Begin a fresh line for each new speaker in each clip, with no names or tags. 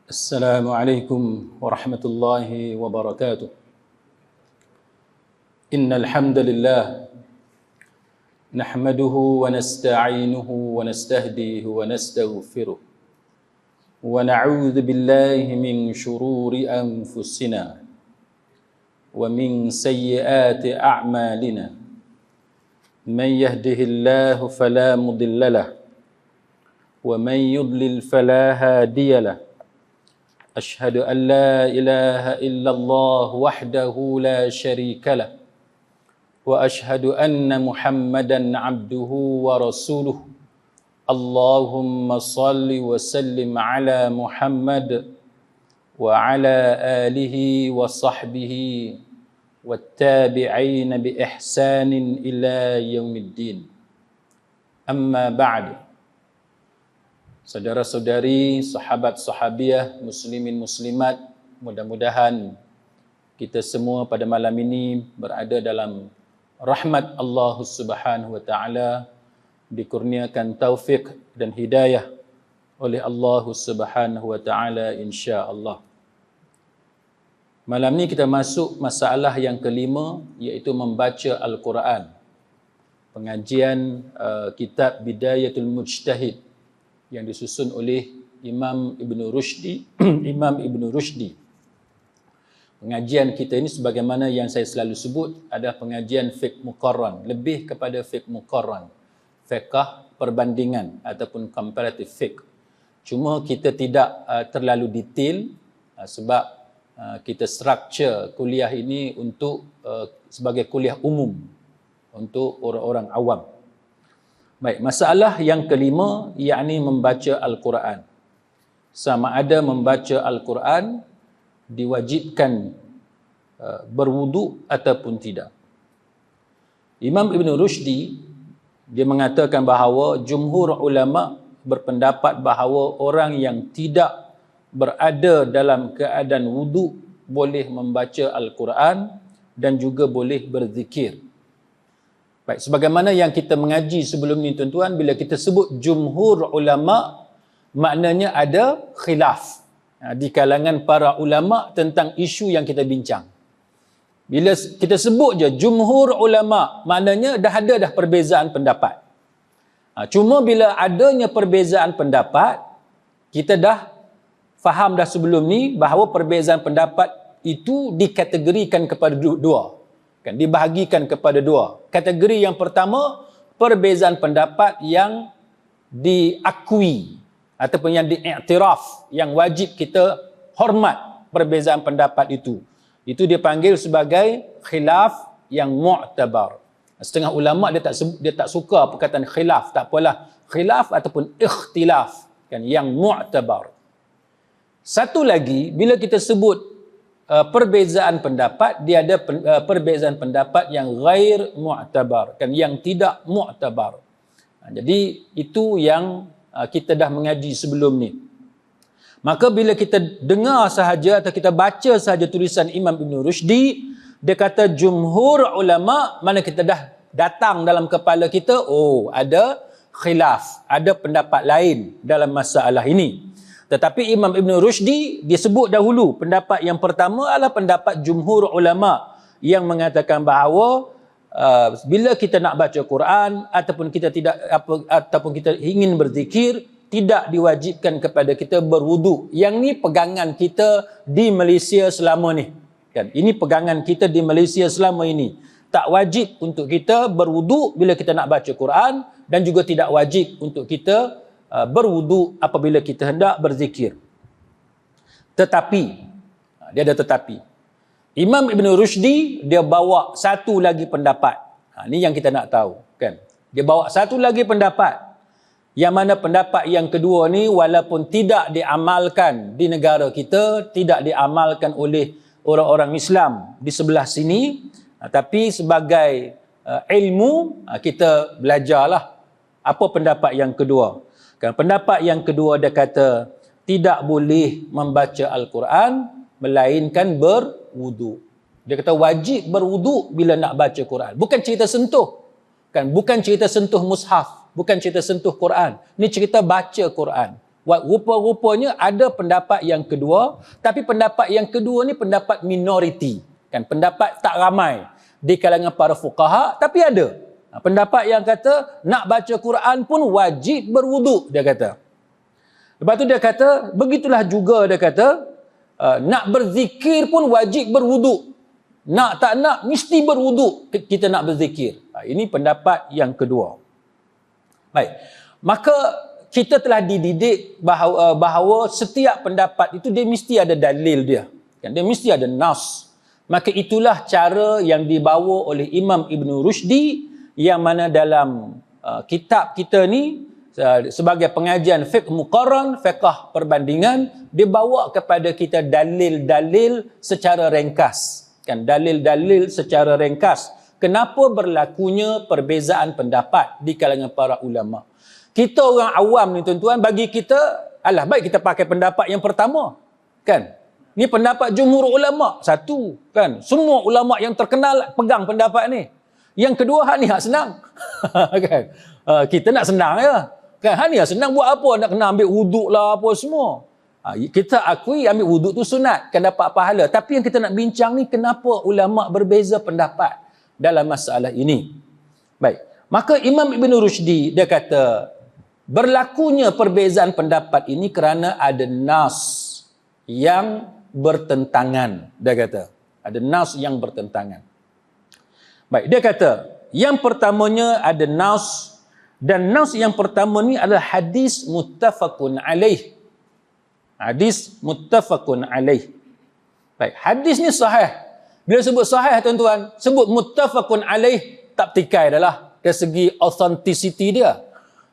السلام عليكم ورحمة الله وبركاته. إن الحمد لله نحمده ونستعينه ونستهديه ونستغفره ونعوذ بالله من شرور أنفسنا ومن سيئات أعمالنا. من يهده الله فلا مضل له ومن يضلل فلا هادي له. أشهد أن لا إله إلا الله وحده لا شريك له وأشهد أن محمدا عبده ورسوله. اللهم صل وسلم على محمد وعلى آله وصحبه والتابعين بإحسان إلى يوم الدين. أما بعد. Saudara-saudari, sahabat-sahabiah, muslimin muslimat, mudah-mudahan kita semua pada malam ini berada dalam rahmat Allah Subhanahu wa taala, dikurniakan taufik dan hidayah oleh Allah Subhanahu wa taala insya-Allah. Malam ni kita masuk masalah yang kelima, iaitu membaca Al-Quran. Pengajian kitab Bidayatul Mujtahid yang disusun oleh Imam Ibn Rushdi. Imam Ibn Rushdi. Pengajian kita ini sebagaimana yang saya selalu sebut adalah pengajian fiqh muqarran, lebih kepada fiqh muqarran, fiqh perbandingan ataupun comparative fiqh. Cuma kita tidak terlalu detail sebab kita structure kuliah ini untuk sebagai kuliah umum untuk orang-orang awam. Baik, masalah yang kelima, yakni membaca Al-Quran. Sama ada membaca Al-Quran diwajibkan berwuduk ataupun tidak. Imam Ibn Rushdi, dia mengatakan bahawa jumhur ulama berpendapat bahawa orang yang tidak berada dalam keadaan wuduk boleh membaca Al-Quran dan juga boleh berzikir. Baik, sebagaimana yang kita mengaji sebelum ni tuan-tuan, bila kita sebut jumhur ulama, maknanya ada khilaf di kalangan para ulama tentang isu yang kita bincang. Bila kita sebut je jumhur ulama, maknanya dah ada perbezaan pendapat. Cuma bila adanya perbezaan pendapat, kita dah faham dah sebelum ni bahawa perbezaan pendapat itu dikategorikan kepada dua. Dibahagikan kepada dua. Kategori yang pertama, perbezaan pendapat yang diakui ataupun yang diiktiraf, yang wajib kita hormat perbezaan pendapat itu. Itu dipanggil sebagai khilaf yang mu'tabar. Setengah ulama dia tak suka perkataan khilaf, tak apalah. Khilaf ataupun ikhtilaf, yang mu'tabar. Satu lagi, bila kita sebut perbezaan pendapat, dia ada perbezaan pendapat yang ghair mu'tabar, yang tidak mu'tabar. Jadi itu yang kita dah mengaji sebelum ni. Maka bila kita dengar sahaja atau kita baca sahaja tulisan Imam Ibn Rushdi, dia kata jumhur ulama, mana kita dah datang dalam kepala kita, oh ada khilaf, ada pendapat lain dalam masalah ini. Tetapi Imam Ibn Rushdi, dia sebut dahulu pendapat yang pertama adalah pendapat jumhur ulama yang mengatakan bahawa bila kita nak baca Quran ataupun kita ingin berzikir, tidak diwajibkan kepada kita berwuduk. Yang ni pegangan kita di Malaysia selama ni. Ini pegangan kita di Malaysia selama ini. Tak wajib untuk kita berwuduk bila kita nak baca Quran, dan juga tidak wajib untuk kita berwuduk apabila kita hendak berzikir. Tetapi, dia ada tetapi. Imam Ibn Rushdi, dia bawa satu lagi pendapat. Ini yang kita nak tahu. Dia bawa satu lagi pendapat. Yang mana pendapat yang kedua ni, walaupun tidak diamalkan di negara kita, tidak diamalkan oleh orang-orang Islam di sebelah sini, tapi sebagai ilmu, kita belajarlah apa pendapat yang kedua. Pendapat yang kedua, dia kata tidak boleh membaca Al-Quran melainkan berwuduk. Dia kata wajib berwuduk bila nak baca Quran. Bukan cerita sentuh. Bukan cerita sentuh mushaf. Bukan cerita sentuh Quran. Ini cerita baca Quran. Rupa-rupanya ada pendapat yang kedua, tapi pendapat yang kedua ni pendapat minoriti, kan, pendapat tak ramai di kalangan para fuqaha, tapi ada pendapat yang kata nak baca Quran pun wajib berwuduk, dia kata. Lepas tu dia kata begitulah juga, dia kata nak berzikir pun wajib berwuduk, nak tak nak mesti berwuduk kita nak berzikir. Ini pendapat yang kedua. Baik, maka kita telah dididik bahawa setiap pendapat itu dia mesti ada dalil dia, kan? Dia mesti ada nas. Maka itulah cara yang dibawa oleh Imam Ibn Rushdi, yang mana dalam kitab kita ni sebagai pengajian fiqh muqarran, fiqh perbandingan, dia bawa kepada kita dalil-dalil secara ringkas, kan? Dalil-dalil secara ringkas kenapa berlakunya perbezaan pendapat di kalangan para ulama. Kita orang awam ni tuan-tuan, bagi kita, alah baik kita pakai pendapat yang pertama, kan? Ni pendapat jumhur ulama, satu, kan? Semua ulama yang terkenal pegang pendapat ni. Yang kedua, hak ni hak senang. Kan? Kita nak senang ya. Kan, hak ni hak senang, buat apa nak kena ambil wuduk lah apa semua. Kita akui ambil wuduk tu sunat, kan dapat pahala. Tapi yang kita nak bincang ni, kenapa ulama berbeza pendapat dalam masalah ini. Baik, maka Imam Ibn Rushdi dia kata berlakunya perbezaan pendapat ini kerana ada nas yang bertentangan. Dia kata ada nas yang bertentangan. Baik, dia kata yang pertamanya ada nas, dan nas yang pertama ni adalah hadis muttafaqun alaih. Hadis muttafaqun alaih. Baik, hadis ni sahih. Bila sebut sahih tuan-tuan, sebut muttafaqun alaih, tak tikai dah lah dari segi authenticity dia.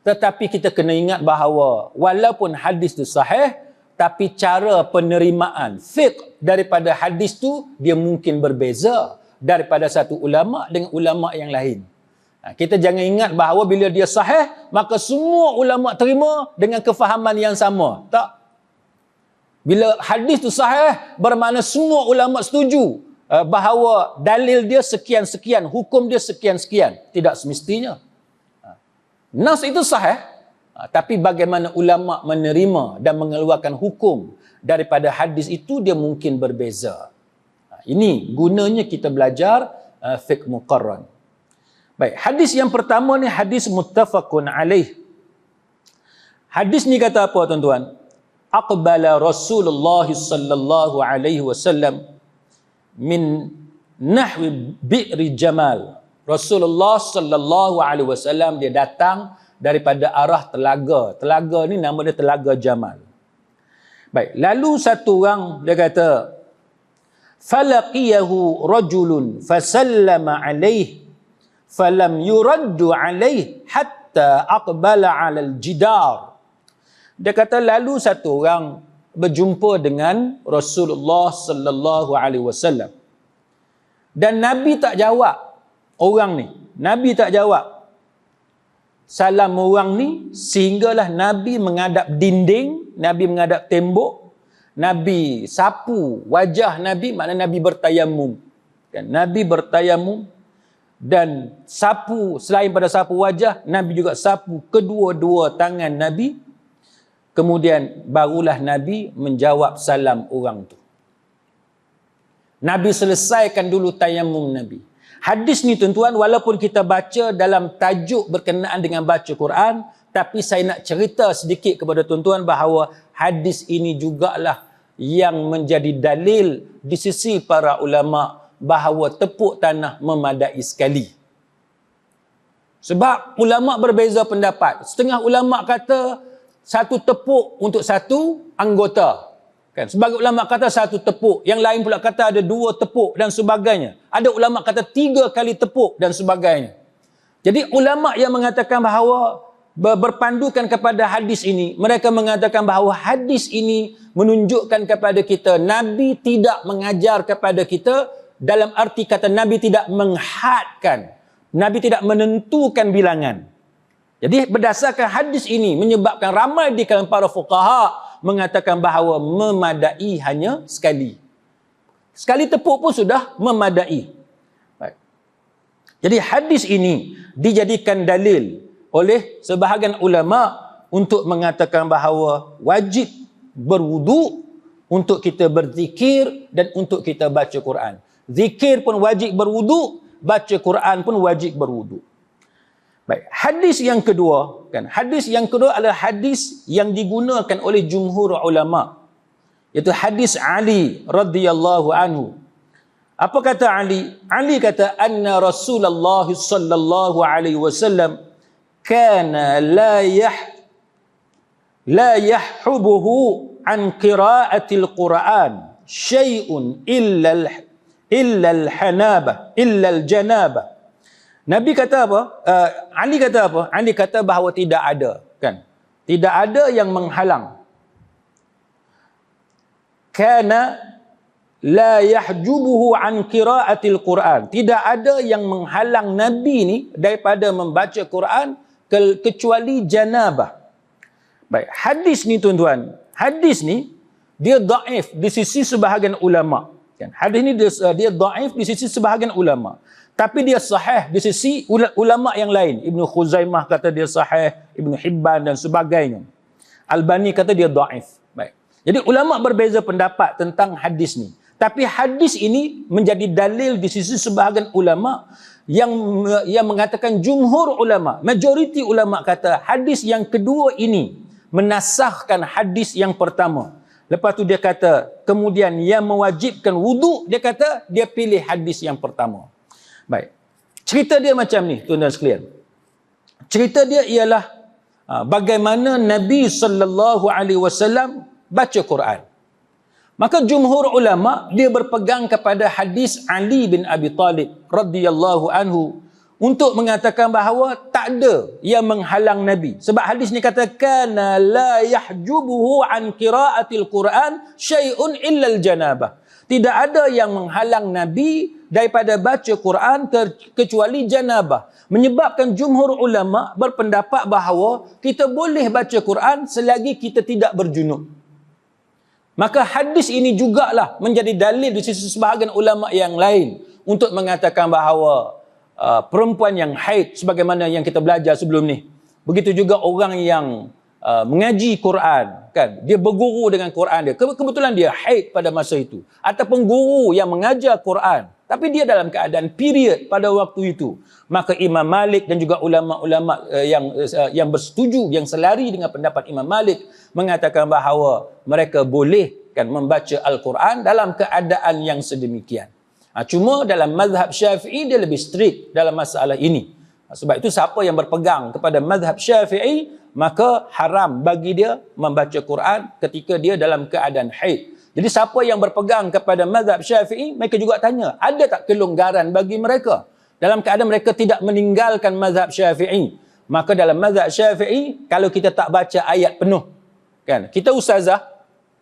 Tetapi kita kena ingat bahawa walaupun hadis tu sahih, tapi cara penerimaan fiqh daripada hadis tu dia mungkin berbeza daripada satu ulama dengan ulama yang lain. Kita jangan ingat bahawa bila dia sahih maka semua ulama terima dengan kefahaman yang sama. Tak. Bila hadis tu sahih bermakna semua ulama setuju bahawa dalil dia sekian-sekian, hukum dia sekian-sekian. Tidak semestinya. Nas itu sahih, tapi bagaimana ulama menerima dan mengeluarkan hukum daripada hadis itu dia mungkin berbeza. Ini gunanya kita belajar fiqh muqarran. Baik, hadis yang pertama ni hadis muttafaqun alaih. Hadis ni kata apa tuan-tuan? Aqbala Rasulullah sallallahu alaihi wasallam min nahwi bi'ri Jamal. Rasulullah sallallahu alaihi wasallam dia datang daripada arah telaga. Telaga ni nama dia Telaga Jamal. Baik, lalu satu orang dia kata falaqiyahu rajulun fasallama alaihi falam yuraddu alaihi hatta aqbala 'ala al-jidar. Dia kata lalu satu orang berjumpa dengan Rasulullah sallallahu alaihi wasallam. Dan Nabi tak jawab orang ni. Nabi tak jawab salam orang ni, sehinggalah Nabi menghadap dinding, Nabi menghadap tembok, Nabi sapu wajah Nabi, maknanya Nabi bertayamum. Kan? Nabi bertayamum dan sapu, selain pada sapu wajah, Nabi juga sapu kedua-dua tangan Nabi. Kemudian barulah Nabi menjawab salam orang tu. Nabi selesaikan dulu tayamum Nabi. Hadis ni tuan-tuan, walaupun kita baca dalam tajuk berkenaan dengan baca Quran, tapi saya nak cerita sedikit kepada tuan-tuan bahawa hadis ini jugalah yang menjadi dalil di sisi para ulama bahawa tepuk tanah memadai sekali. Sebab ulama berbeza pendapat. Setengah ulama kata satu tepuk untuk satu anggota. Kan? Sebagai ulama kata satu tepuk, yang lain pula kata ada dua tepuk dan sebagainya. Ada ulama kata 3 kali tepuk dan sebagainya. Jadi ulama yang mengatakan bahawa berpandukan kepada hadis ini, mereka mengatakan bahawa hadis ini menunjukkan kepada kita Nabi tidak mengajar kepada kita dalam arti kata Nabi tidak menghadkan, Nabi tidak menentukan bilangan. Jadi berdasarkan hadis ini menyebabkan ramai di kalangan para fuqaha mengatakan bahawa memadai hanya sekali. Sekali tepuk pun sudah memadai. Baik. Jadi hadis ini dijadikan dalil oleh sebahagian ulama untuk mengatakan bahawa wajib berwudu untuk kita berzikir dan untuk kita baca Quran. Zikir pun wajib berwudu, baca Quran pun wajib berwudu. Baik, hadis yang kedua, kan? Hadis yang kedua adalah hadis yang digunakan oleh jumhur ulama, iaitu hadis Ali radhiyallahu anhu. Apa kata Ali? Ali kata anna Rasulullah sallallahu alaihi wasallam kana la yahhubuhu an qira'atil Quran syai'un illa al-janabah. Nabi kata apa? Ali kata apa? Ali kata bahawa tidak ada, kan? Tidak ada yang menghalang. Kana la yahjubuhu an qira'atil Quran. Tidak ada yang menghalang Nabi ni daripada membaca Quran kecuali janabah. Baik, hadis ni tuan-tuan, hadis ni dia dhaif di sisi sebahagian ulama, kan? Hadis ni dia dhaif di sisi sebahagian ulama, tapi dia sahih di sisi ulama yang lain. Ibnu Khuzaimah kata dia sahih, Ibnu Hibban dan sebagainya. Albani kata dia dhaif. Baik. Jadi ulama berbeza pendapat tentang hadis ni. Tapi hadis ini menjadi dalil di sisi sebahagian ulama yang mengatakan jumhur ulama, majoriti ulama kata hadis yang kedua ini menasahkan hadis yang pertama. Lepas tu dia kata, kemudian yang mewajibkan wudu, dia kata dia pilih hadis yang pertama. Baik. Cerita dia macam ni, tuan-tuan sekalian. Cerita dia ialah bagaimana Nabi sallallahu alaihi wasallam baca Quran. Maka jumhur ulama dia berpegang kepada hadis Ali bin Abi Talib radhiyallahu anhu untuk mengatakan bahawa tak ada yang menghalang Nabi. Sebab hadis ni kata kana la yahjubuhu an qiraatil Quran syai'un illa al-janabah. Tidak ada yang menghalang Nabi daripada baca Quran kecuali janabah. Menyebabkan jumhur ulama berpendapat bahawa kita boleh baca Quran selagi kita tidak berjunub. Maka hadis ini jugalah menjadi dalil di sisi sebahagian ulama yang lain untuk mengatakan bahawa perempuan yang haid, sebagaimana yang kita belajar sebelum ni. Begitu juga orang yang mengaji Quran, kan? Dia berguru dengan Quran dia. Kebetulan dia haid pada masa itu. Ataupun guru yang mengajar Quran, tapi dia dalam keadaan period pada waktu itu. Maka Imam Malik dan juga ulama-ulama yang bersetuju, yang selari dengan pendapat Imam Malik, mengatakan bahawa mereka boleh, kan, membaca Al-Quran dalam keadaan yang sedemikian. Cuma dalam mazhab Syafi'i dia lebih strict dalam masalah ini. Sebab itu siapa yang berpegang kepada mazhab Syafi'i, maka haram bagi dia membaca Quran ketika dia dalam keadaan haid. Jadi siapa yang berpegang kepada mazhab Syafi'i, mereka juga tanya, ada tak kelonggaran bagi mereka dalam keadaan mereka tidak meninggalkan mazhab Syafi'i? Maka dalam mazhab Syafi'i, kalau kita tak baca ayat penuh, kan, kita ustazah,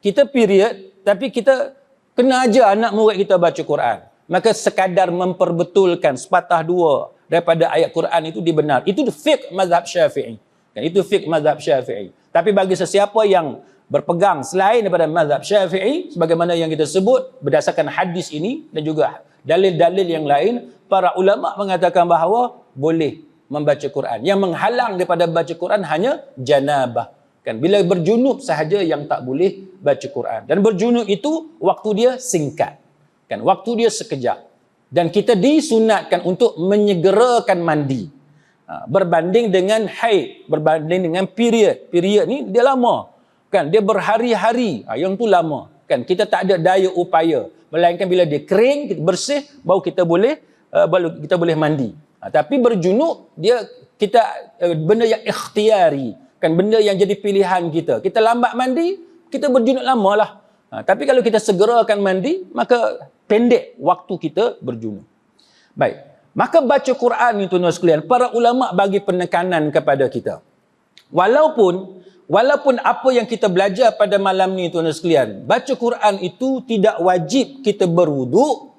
kita period, tapi kita kena ajar anak murid kita baca Quran. Maka sekadar memperbetulkan sepatah dua daripada ayat Quran itu dibenar. Itu fiqh mazhab Syafi'i. Itu fiqh mazhab Syafi'i. Tapi bagi sesiapa yang berpegang selain daripada mazhab Syafi'i, sebagaimana yang kita sebut berdasarkan hadis ini dan juga dalil-dalil yang lain, para ulama mengatakan bahawa boleh membaca Quran. Yang menghalang daripada baca Quran hanya janabah. Kan, bila berjunub sahaja yang tak boleh baca Quran. Dan berjunub itu waktu dia singkat. Kan, waktu dia sekejap. Dan kita disunatkan untuk menyegerakan mandi. Berbanding dengan haid, berbanding dengan period. Period ni dia lama. Kan, dia berhari-hari. Yang tu lama. Kan, kita tak ada daya upaya. Melainkan bila dia kering, kita bersih, baru kita boleh mandi. Tapi berjunub dia benda yang ikhtiari. Kan, benda yang jadi pilihan kita. Kita lambat mandi, kita berjunub lamalah. Tapi kalau kita segerakan mandi, maka pendek waktu kita berjunub. Baik. Maka baca Quran ni tuan-tuan sekalian, para ulama bagi penekanan kepada kita. Walaupun apa yang kita belajar pada malam ni tuan-tuan sekalian, baca Quran itu tidak wajib kita berwuduk,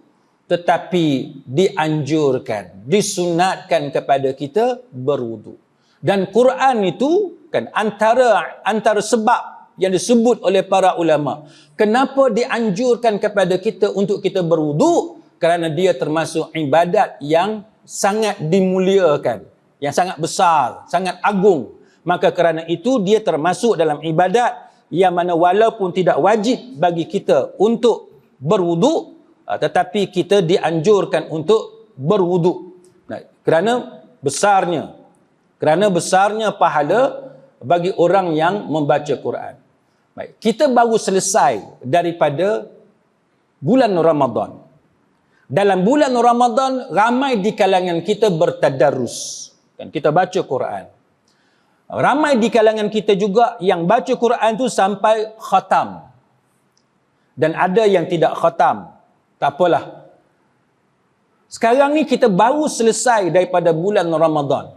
tetapi dianjurkan, disunatkan kepada kita berwuduk. Dan Quran itu, kan, antara sebab yang disebut oleh para ulama, kenapa dianjurkan kepada kita untuk kita berwuduk? Kerana dia termasuk ibadat yang sangat dimuliakan, yang sangat besar, sangat agung. Maka kerana itu dia termasuk dalam ibadat yang mana walaupun tidak wajib bagi kita untuk berwuduk, tetapi kita dianjurkan untuk berwuduk. Nah, kerana besarnya pahala bagi orang yang membaca Quran. Baik, kita baru selesai daripada bulan Ramadan. Dalam bulan Ramadan ramai di kalangan kita bertadarus, kan, kita baca Quran. Ramai di kalangan kita juga yang baca Quran tu sampai khatam. Dan ada yang tidak khatam. Tak apalah. Sekarang ni kita baru selesai daripada bulan Ramadan.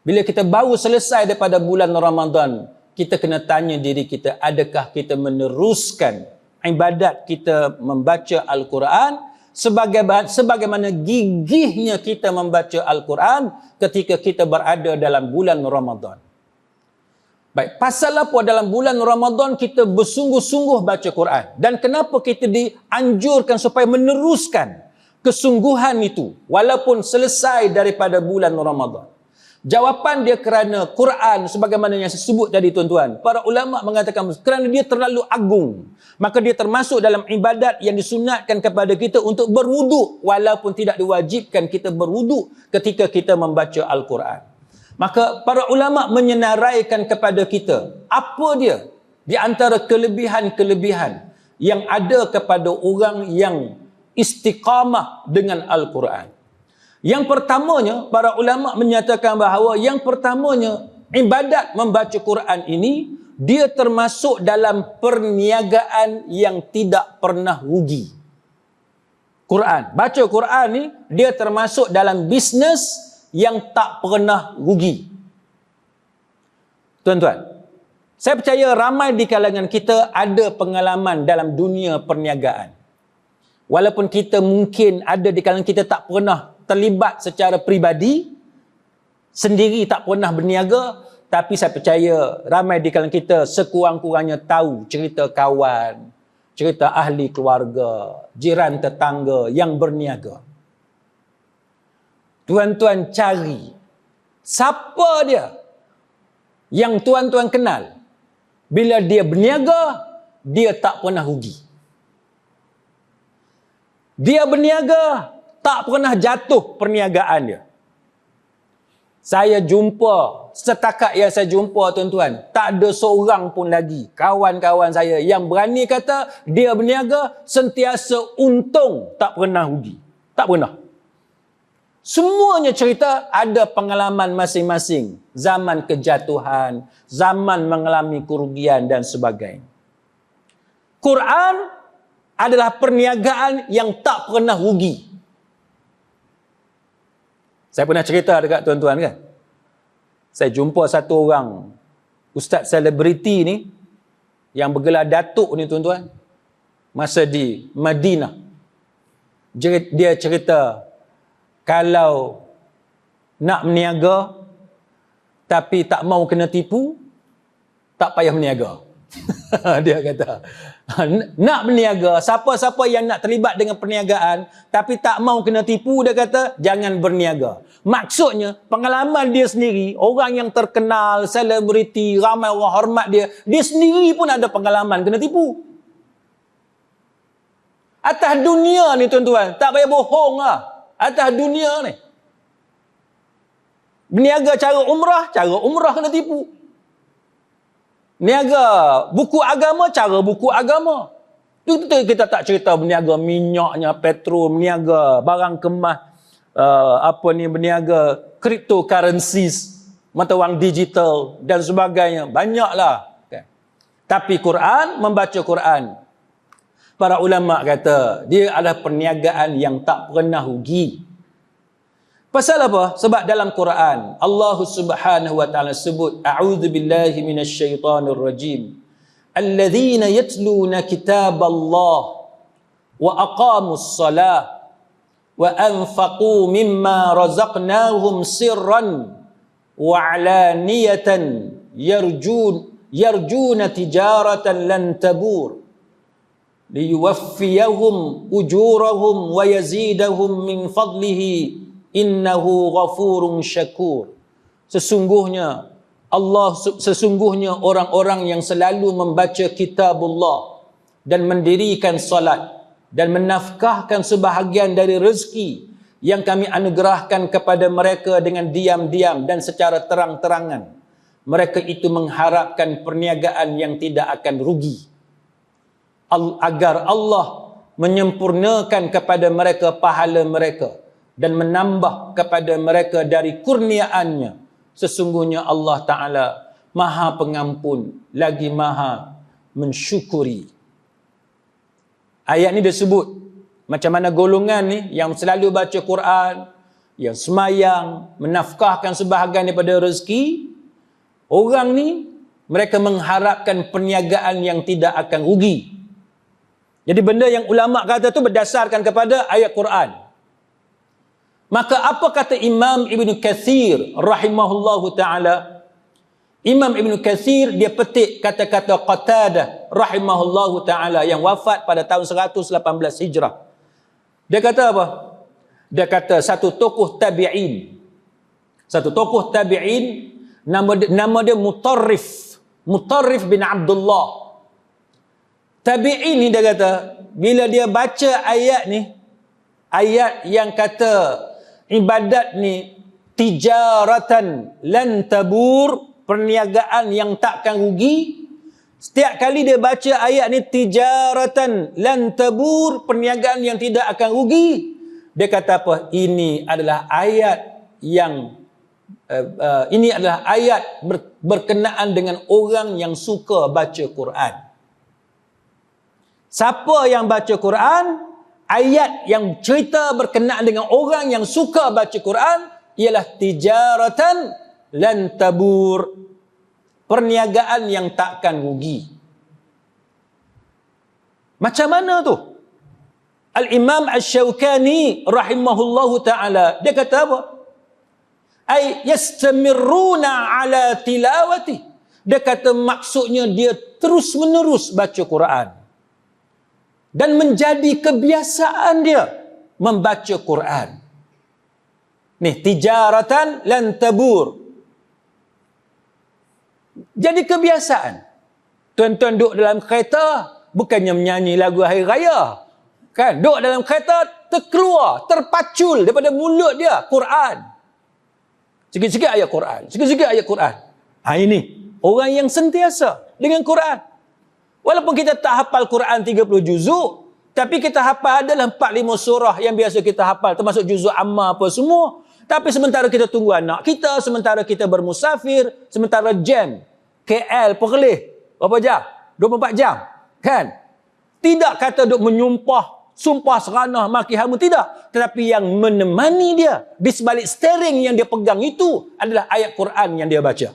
Bila kita baru selesai daripada bulan Ramadan, kita kena tanya diri kita, adakah kita meneruskan ibadat kita membaca Al-Quran sebagaimana gigihnya kita membaca Al-Quran ketika kita berada dalam bulan Ramadan. Baik, pasal apa dalam bulan Ramadan kita bersungguh-sungguh baca Quran? Dan kenapa kita dianjurkan supaya meneruskan kesungguhan itu walaupun selesai daripada bulan Ramadan? Jawapan dia kerana Quran, sebagaimana yang saya sebut tadi tuan-tuan, para ulama mengatakan kerana dia terlalu agung, maka dia termasuk dalam ibadat yang disunatkan kepada kita untuk berwuduk walaupun tidak diwajibkan kita berwuduk ketika kita membaca Al-Quran. Maka para ulama menyenaraikan kepada kita apa dia di antara kelebihan-kelebihan yang ada kepada orang yang istiqamah dengan Al-Quran. Yang pertamanya, para ulama menyatakan bahawa yang pertamanya, ibadat membaca Quran ini, dia termasuk dalam perniagaan yang tidak pernah rugi. Quran, baca Quran ni, dia termasuk dalam bisnes yang tak pernah rugi. Tuan-tuan, saya percaya ramai di kalangan kita ada pengalaman dalam dunia perniagaan. Walaupun kita mungkin ada di kalangan kita tak pernah terlibat secara peribadi, sendiri tak pernah berniaga, tapi saya percaya ramai di kalangan kita sekurang-kurangnya tahu cerita kawan, cerita ahli keluarga, jiran tetangga yang berniaga. Tuan-tuan cari siapa dia yang tuan-tuan kenal. Bila dia berniaga, dia tak pernah rugi. Dia berniaga, tak pernah jatuh perniagaan dia. Saya jumpa, setakat yang saya jumpa tuan-tuan, tak ada seorang pun lagi kawan-kawan saya yang berani kata dia berniaga sentiasa untung, tak pernah rugi. Tak pernah. Semuanya cerita ada pengalaman masing-masing. Zaman kejatuhan, zaman mengalami kerugian dan sebagainya. Quran adalah perniagaan yang tak pernah rugi. Saya pernah cerita dekat tuan-tuan kan. Saya jumpa satu orang ustaz selebriti ni yang bergelar Datuk ni tuan-tuan. Masa di Madinah. Dia cerita kalau nak berniaga tapi tak mau kena tipu, tak payah berniaga. Dia kata, nak berniaga, siapa-siapa yang nak terlibat dengan perniagaan tapi tak mau kena tipu, dia kata jangan berniaga. Maksudnya pengalaman dia sendiri, orang yang terkenal, selebriti, ramai orang hormat dia sendiri pun ada pengalaman kena tipu. Atas dunia ni tuan-tuan, tak payah bohong lah. Atas dunia ni berniaga cara umrah kena tipu. Niaga buku agama, cara buku agama. Itu kita tak cerita berniaga minyaknya, petrol, berniaga barang kemas, berniaga cryptocurrencies, mata wang digital dan sebagainya. Banyaklah. Okay. Tapi Quran, membaca Quran, para ulama kata dia adalah perniagaan yang tak pernah rugi. Pasal apa? Sebab dalam Quran Allah Subhanahu wa taala sebut, a'udzu billahi minasyaitonir rajim, alladzina yatluna kitaballah wa aqamus salah wa anfaqu mimma razaqnahum sirran wa alaniyatan yarjuna tijaratan lan tabur liyuwaffiyahum ujurahum wa yazidahum min fadlihi innahu ghafurun syakur. Sesungguhnya Allah sesungguhnya orang-orang yang selalu membaca kitabullah dan mendirikan solat dan menafkahkan sebahagian dari rezeki yang kami anugerahkan kepada mereka dengan diam-diam dan secara terang-terangan. Mereka itu mengharapkan perniagaan yang tidak akan rugi, agar Allah menyempurnakan kepada mereka pahala mereka dan menambah kepada mereka dari kurniaannya. Sesungguhnya Allah Ta'ala Maha Pengampun lagi Maha Mensyukuri. Ayat ni dia sebut macam mana golongan ni yang selalu baca Quran, yang semayang, menafkahkan sebahagian daripada rezeki. Orang ni mereka mengharapkan perniagaan yang tidak akan rugi. Jadi benda yang ulama kata tu berdasarkan kepada ayat Quran. Maka apa kata Imam Ibn Kathir rahimahullahu ta'ala? Imam Ibn Kathir dia petik kata-kata Qatadah rahimahullahu ta'ala yang wafat pada tahun 118 Hijrah. Dia kata apa? Dia kata satu tokoh tabi'in. Satu tokoh tabi'in nama dia Mutarrif bin Abdullah. Tabi'in ni dia kata bila dia baca ayat ni, ayat yang kata ibadat ni tijaratan lan tabur, perniagaan yang takkan rugi. Setiap kali dia baca ayat ni tijaratan lan tabur, perniagaan yang tidak akan rugi, dia kata apa? Ini adalah ayat yang berkenaan dengan orang yang suka baca Quran. Siapa yang baca Quran, ayat yang cerita berkenaan dengan orang yang suka baca Quran ialah tijaratan lan tabur, perniagaan yang takkan rugi. Macam mana tu? Al-Imam Asy-Syaukani rahimahullahu ta'ala dia kata apa? Ay yastamirruna ala tilawati. Dia kata maksudnya dia terus menerus baca Quran dan menjadi kebiasaan dia membaca Quran. Nih, tijaratan lan tabur, jadi kebiasaan. Tuan-tuan duduk dalam kereta bukannya menyanyi lagu hari raya, kan? Duduk dalam kereta terkeluar, terpacul daripada mulut dia Quran. Sikit-sikit ayat Quran, sikit-sikit ayat Quran. Ini orang yang sentiasa dengan Quran. Walaupun kita tak hafal Quran 30 juzuk, tapi kita hafal adalah 4-5 surah yang biasa kita hafal, termasuk juzuk amma apa semua. Tapi sementara kita tunggu anak kita, sementara kita bermusafir, sementara jam KL Perlis berapa jam? 24 jam, kan? Tidak kata duk menyumpah, sumpah seranah, maki hamu, tidak. Tetapi yang menemani dia di sebalik steering yang dia pegang itu adalah ayat Quran yang dia baca.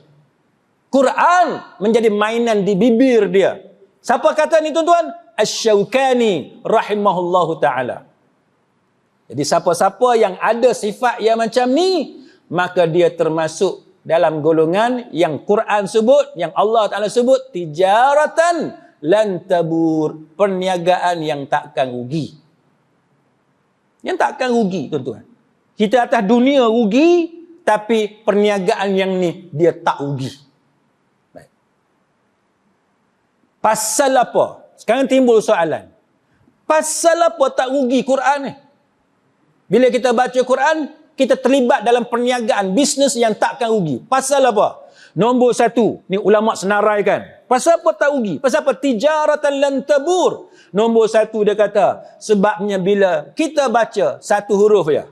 Quran menjadi mainan di bibir dia. Siapa kata ni tuan-tuan? Asy-Syaukani rahimahullahu ta'ala. Jadi siapa-siapa yang ada sifat yang macam ni, maka dia termasuk dalam golongan yang Quran sebut, yang Allah Ta'ala sebut, tijaratan lan tabur, perniagaan yang takkan rugi. Yang takkan rugi, tuan-tuan. Kita atas dunia rugi, tapi perniagaan yang ni dia tak rugi. Baik. Pasal apa? Sekarang timbul soalan. Pasal apa tak rugi Quran ni? Bila kita baca Quran, kita terlibat dalam perniagaan, bisnes yang takkan rugi. Pasal apa? Nombor 1, ni ulama senaraikan. Pasal apa tak rugi? Pasal apa? Tijaratan lan tabur. Nombor 1 dia kata, sebabnya bila kita baca satu huruf ya.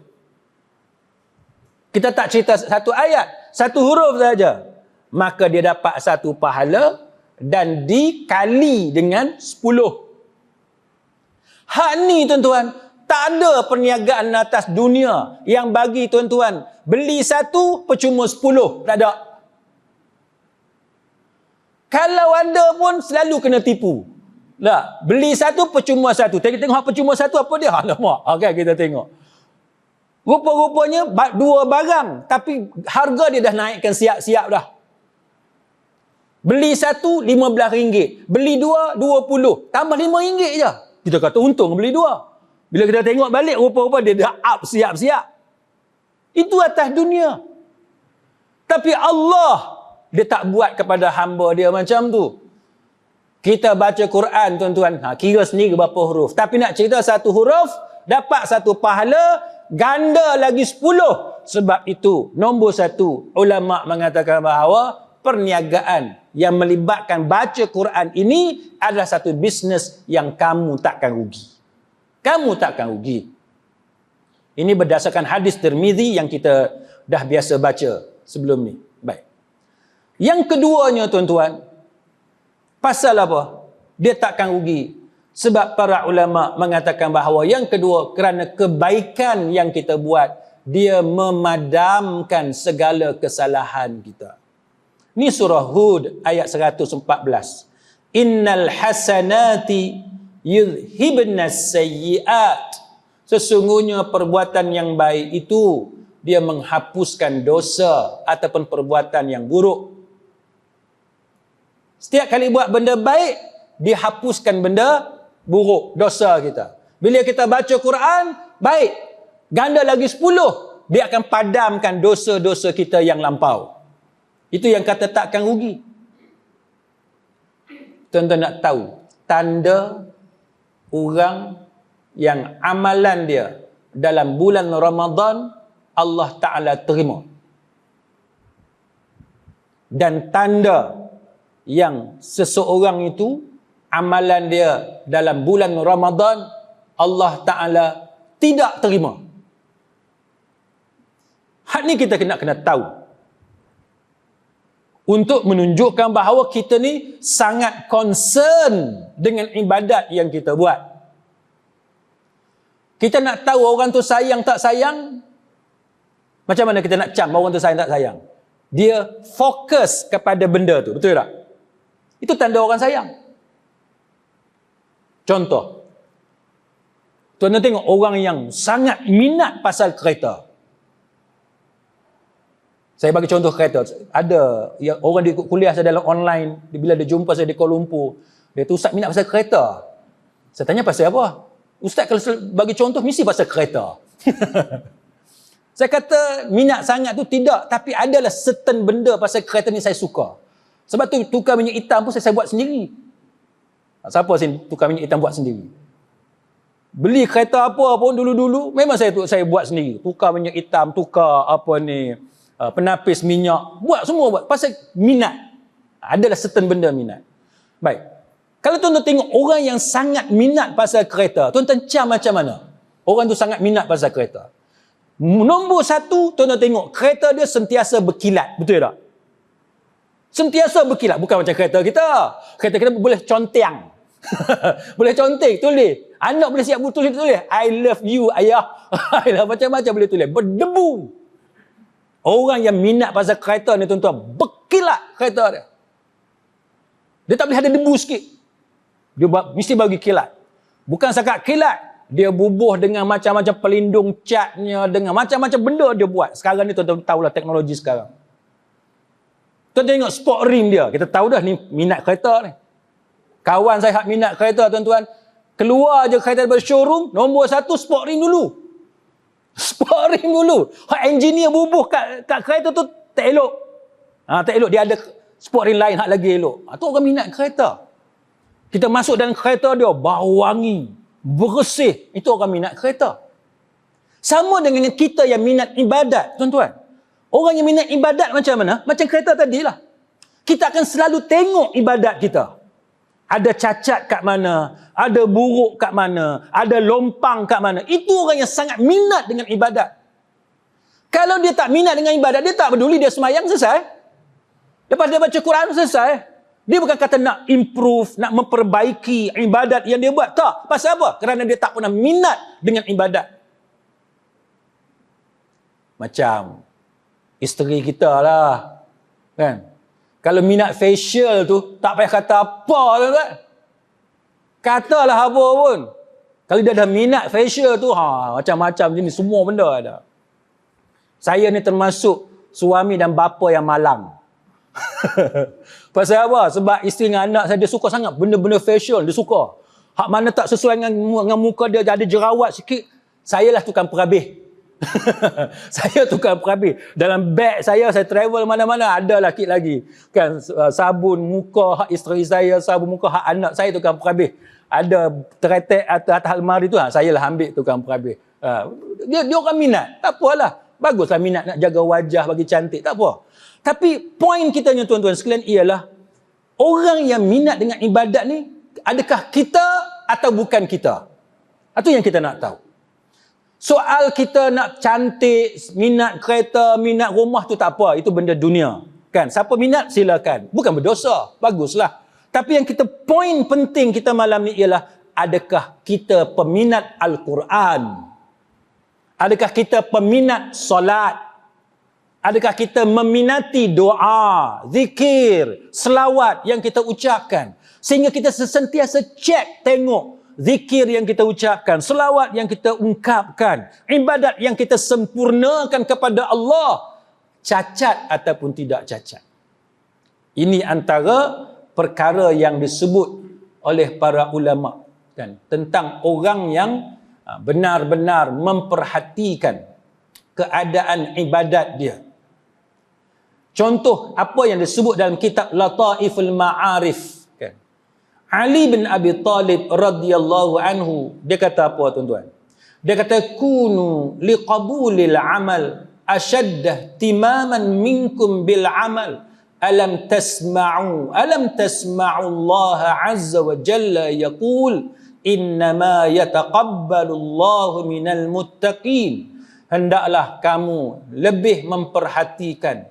Kita tak cerita satu ayat, satu huruf saja. Maka dia dapat satu pahala dan dikali dengan 10. Hak ni tuan-tuan, tak ada perniagaan atas dunia yang bagi tuan-tuan beli satu percuma 10. Tak ada. Kalau ada pun selalu kena tipu. Lah, beli satu percuma satu. Tengok percuma satu apa dia? Alamak. Okay, kita tengok. Rupa-rupanya dua barang, tapi harga dia dah naikkan siap-siap dah. Beli satu RM15, beli dua RM20, tambah RM5 je. Kita kata untung beli dua. Bila kita tengok balik, rupa-rupa dia dah up siap-siap. Itu atas dunia. Tapi Allah dia tak buat kepada hamba dia macam tu. Kita baca Quran tuan-tuan, kira sendiri berapa huruf. Tapi nak cerita satu huruf, dapat satu pahala, ganda lagi 10. Sebab itu, nombor 1, ulama' mengatakan bahawa perniagaan yang melibatkan baca Quran ini adalah satu bisnes yang kamu takkan rugi. Kamu takkan rugi. Ini berdasarkan hadis Tirmizi yang kita dah biasa baca sebelum ni. Baik. Yang keduanya tuan-tuan, pasal apa? Dia takkan rugi. Sebab para ulama mengatakan bahawa yang kedua, kerana kebaikan yang kita buat, dia memadamkan segala kesalahan kita. Ni surah Hud ayat 114. Innal hasanati yudhibnas sayyiat. Sesungguhnya perbuatan yang baik itu dia menghapuskan dosa ataupun perbuatan yang buruk. Setiap kali buat benda baik, dia hapuskan benda buruk, dosa kita. Bila kita baca Quran, baik. Ganda lagi 10, dia akan padamkan dosa-dosa kita yang lampau. Itu yang kata takkan rugi. Tuan-tuan nak tahu, tanda orang yang amalan dia dalam bulan Ramadan, Allah Ta'ala terima. Dan tanda yang seseorang itu amalan dia dalam bulan Ramadan Allah Ta'ala tidak terima. Hal ni kita kena tahu untuk menunjukkan bahawa kita ni sangat concern dengan ibadat yang kita buat. Kita nak tahu orang tu sayang tak sayang. Macam mana kita nak cam orang tu sayang tak sayang? Dia fokus kepada benda tu, betul tak? Itu tanda orang sayang. Contoh, tuan-tuan tengok orang yang sangat minat pasal kereta. Saya bagi contoh kereta. Ada yang orang dia ikut kuliah saya dalam online, bila dia jumpa saya di Kuala Lumpur, dia tu ustaz minat pasal kereta. Saya tanya pasal apa? Ustaz kalau bagi contoh mesti pasal kereta. Saya kata minat sangat tu tidak, tapi adalah certain benda pasal kereta ni saya suka. Sebab tu tukar minyak hitam pun saya buat sendiri. Siapa sini tukar minyak hitam buat sendiri? Beli kereta apa pun dulu-dulu memang saya buat sendiri. Tukar minyak hitam, tukar apa ni, penapis minyak, buat semua buat pasal minat. Adalah certain benda minat. Baik. Kalau tuan-tuan tengok orang yang sangat minat pasal kereta, tuan-tuan cam macam mana? Orang tu sangat minat pasal kereta. Nombor 1, tuan-tuan tengok kereta dia sentiasa berkilat, betul tak? Sentiasa berkilat, bukan macam kereta kita. Kereta kita boleh conteng. Boleh conteng, tulis. Anak boleh siap tulis, I love you ayah. Macam-macam boleh tulis. Berdebu. Orang yang minat pasal kereta ni tuan-tuan, berkilat kereta dia. Dia tak boleh ada debu sikit. Dia mesti bagi kilat. Bukan sekat kilat, dia bubuh dengan macam-macam pelindung catnya, dengan macam-macam benda dia buat. Sekarang ni tuan-tuan tahulah teknologi sekarang. Tuan-tuan tengok sport rim dia. Kita tahu dah ni minat kereta ni. Kawan saya hak minat kereta tuan-tuan. Keluar je kereta dari showroom, nombor 1 sport rim dulu. Sport rim dulu. Hak engineer bubuh kat kereta tu tak elok. Tak elok. Dia ada sport rim lain hak lagi elok. Tu orang minat kereta. Kita masuk dalam kereta dia, bau wangi, bersih. Itu orang minat kereta. Sama dengan kita yang minat ibadat, tuan-tuan. Orang yang minat ibadat macam mana? Macam kereta tadilah. Kita akan selalu tengok ibadat kita. Ada cacat kat mana, ada buruk kat mana, ada lompang kat mana. Itu orang yang sangat minat dengan ibadat. Kalau dia tak minat dengan ibadat, dia tak peduli, dia semayang, selesai. Lepas dia baca Quran, selesai. Dia bukan kata nak improve, nak memperbaiki ibadat yang dia buat. Tak. Pasal apa? Kerana dia tak pernah minat dengan ibadat. Macam isteri kita lah. Kan? Kalau minat facial tu, tak payah kata apa. Kan? Katalah apa pun. Kalau dia dah minat facial tu, macam-macam jenis, semua benda ada. Saya ni termasuk suami dan bapa yang malang. Pasal apa? Sebab isteri dengan anak saya, dia suka sangat benda-benda facial, dia suka. Hak mana tak sesuai dengan muka dia, ada jerawat sikit, sayalah tukang perhabis.
Saya tukang perhabis. Dalam beg saya travel mana-mana, ada lagi. Kan, sabun muka hak isteri saya, sabun muka hak anak saya, tukang perhabis. Ada teretek atas almari tu, saya lah ambil tukang perhabis. Dia orang minat, tak apalah. Baguslah minat nak jaga wajah bagi cantik, tak apa. Tapi poin kitanya tuan-tuan sekalian ialah, orang yang minat dengan ibadat ni, adakah kita atau bukan kita? Itu yang kita nak tahu. Soal kita nak cantik, minat kereta, minat rumah tu tak apa. Itu benda dunia. Kan? Siapa minat, silakan. Bukan berdosa. Baguslah. Tapi yang poin penting kita malam ni ialah, adakah kita peminat Al-Quran? Adakah kita peminat solat? Adakah kita meminati doa, zikir, selawat yang kita ucapkan? Sehingga kita sentiasa cek, tengok zikir yang kita ucapkan, selawat yang kita ungkapkan, ibadat yang kita sempurnakan kepada Allah, cacat ataupun tidak cacat. Ini antara perkara yang disebut oleh para ulama, kan, tentang orang yang benar-benar memperhatikan keadaan ibadat dia. Contoh apa yang disebut dalam kitab Lataiful Ma'arif, kan? Ali bin Abi Talib radhiyallahu anhu, dia kata apa tuan-tuan? Dia kata, kunu liqabulil amal ashaddah timaman minkum bil amal, alam tasma'u Allah azza wa jalla yaqul innama yataqabbalu Allahu minal muttaqin. Hendaklah kamu lebih memperhatikan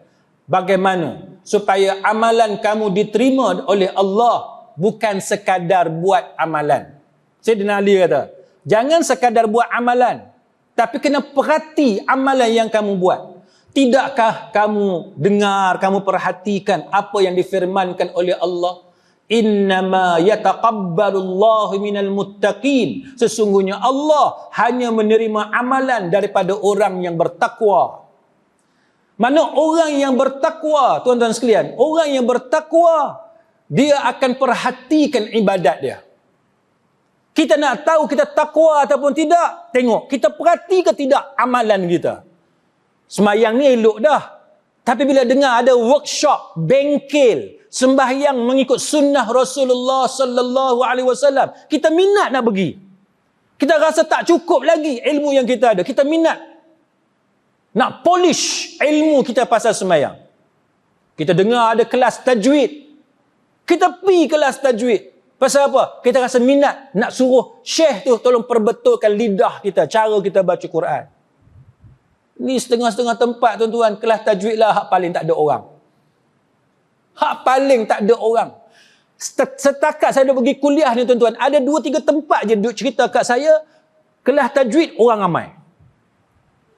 bagaimana supaya amalan kamu diterima oleh Allah, bukan sekadar buat amalan. Sayyidina Ali kata, jangan sekadar buat amalan, tapi kena perhati amalan yang kamu buat. Tidakkah kamu dengar, kamu perhatikan apa yang difirmankan oleh Allah? Innama yataqabbalullahu minal muttaqin. Sesungguhnya Allah hanya menerima amalan daripada orang yang bertakwa. Mana orang yang bertakwa, tuan-tuan sekalian, orang yang bertakwa, dia akan perhatikan ibadat dia. Kita nak tahu kita takwa ataupun tidak, tengok kita perhati ke tidak amalan kita. Semayang ni elok dah, tapi bila dengar ada workshop, bengkel, sembahyang mengikut sunnah Rasulullah sallallahu alaihi wasallam, kita minat nak pergi. Kita rasa tak cukup lagi ilmu yang kita ada, kita minat nak polish ilmu kita pasal sembahyang. Kita dengar ada kelas tajwid, kita pergi kelas tajwid. Pasal apa? Kita rasa minat nak suruh syekh tu tolong perbetulkan lidah kita, cara kita baca Quran. Ni setengah-setengah tempat tuan-tuan, kelas tajwid lah hak paling tak ada orang. Hak paling tak ada orang. Setakat saya dah pergi kuliah ni tuan-tuan, ada 2-3 tempat je duk cerita kat saya, kelas tajwid orang ramai.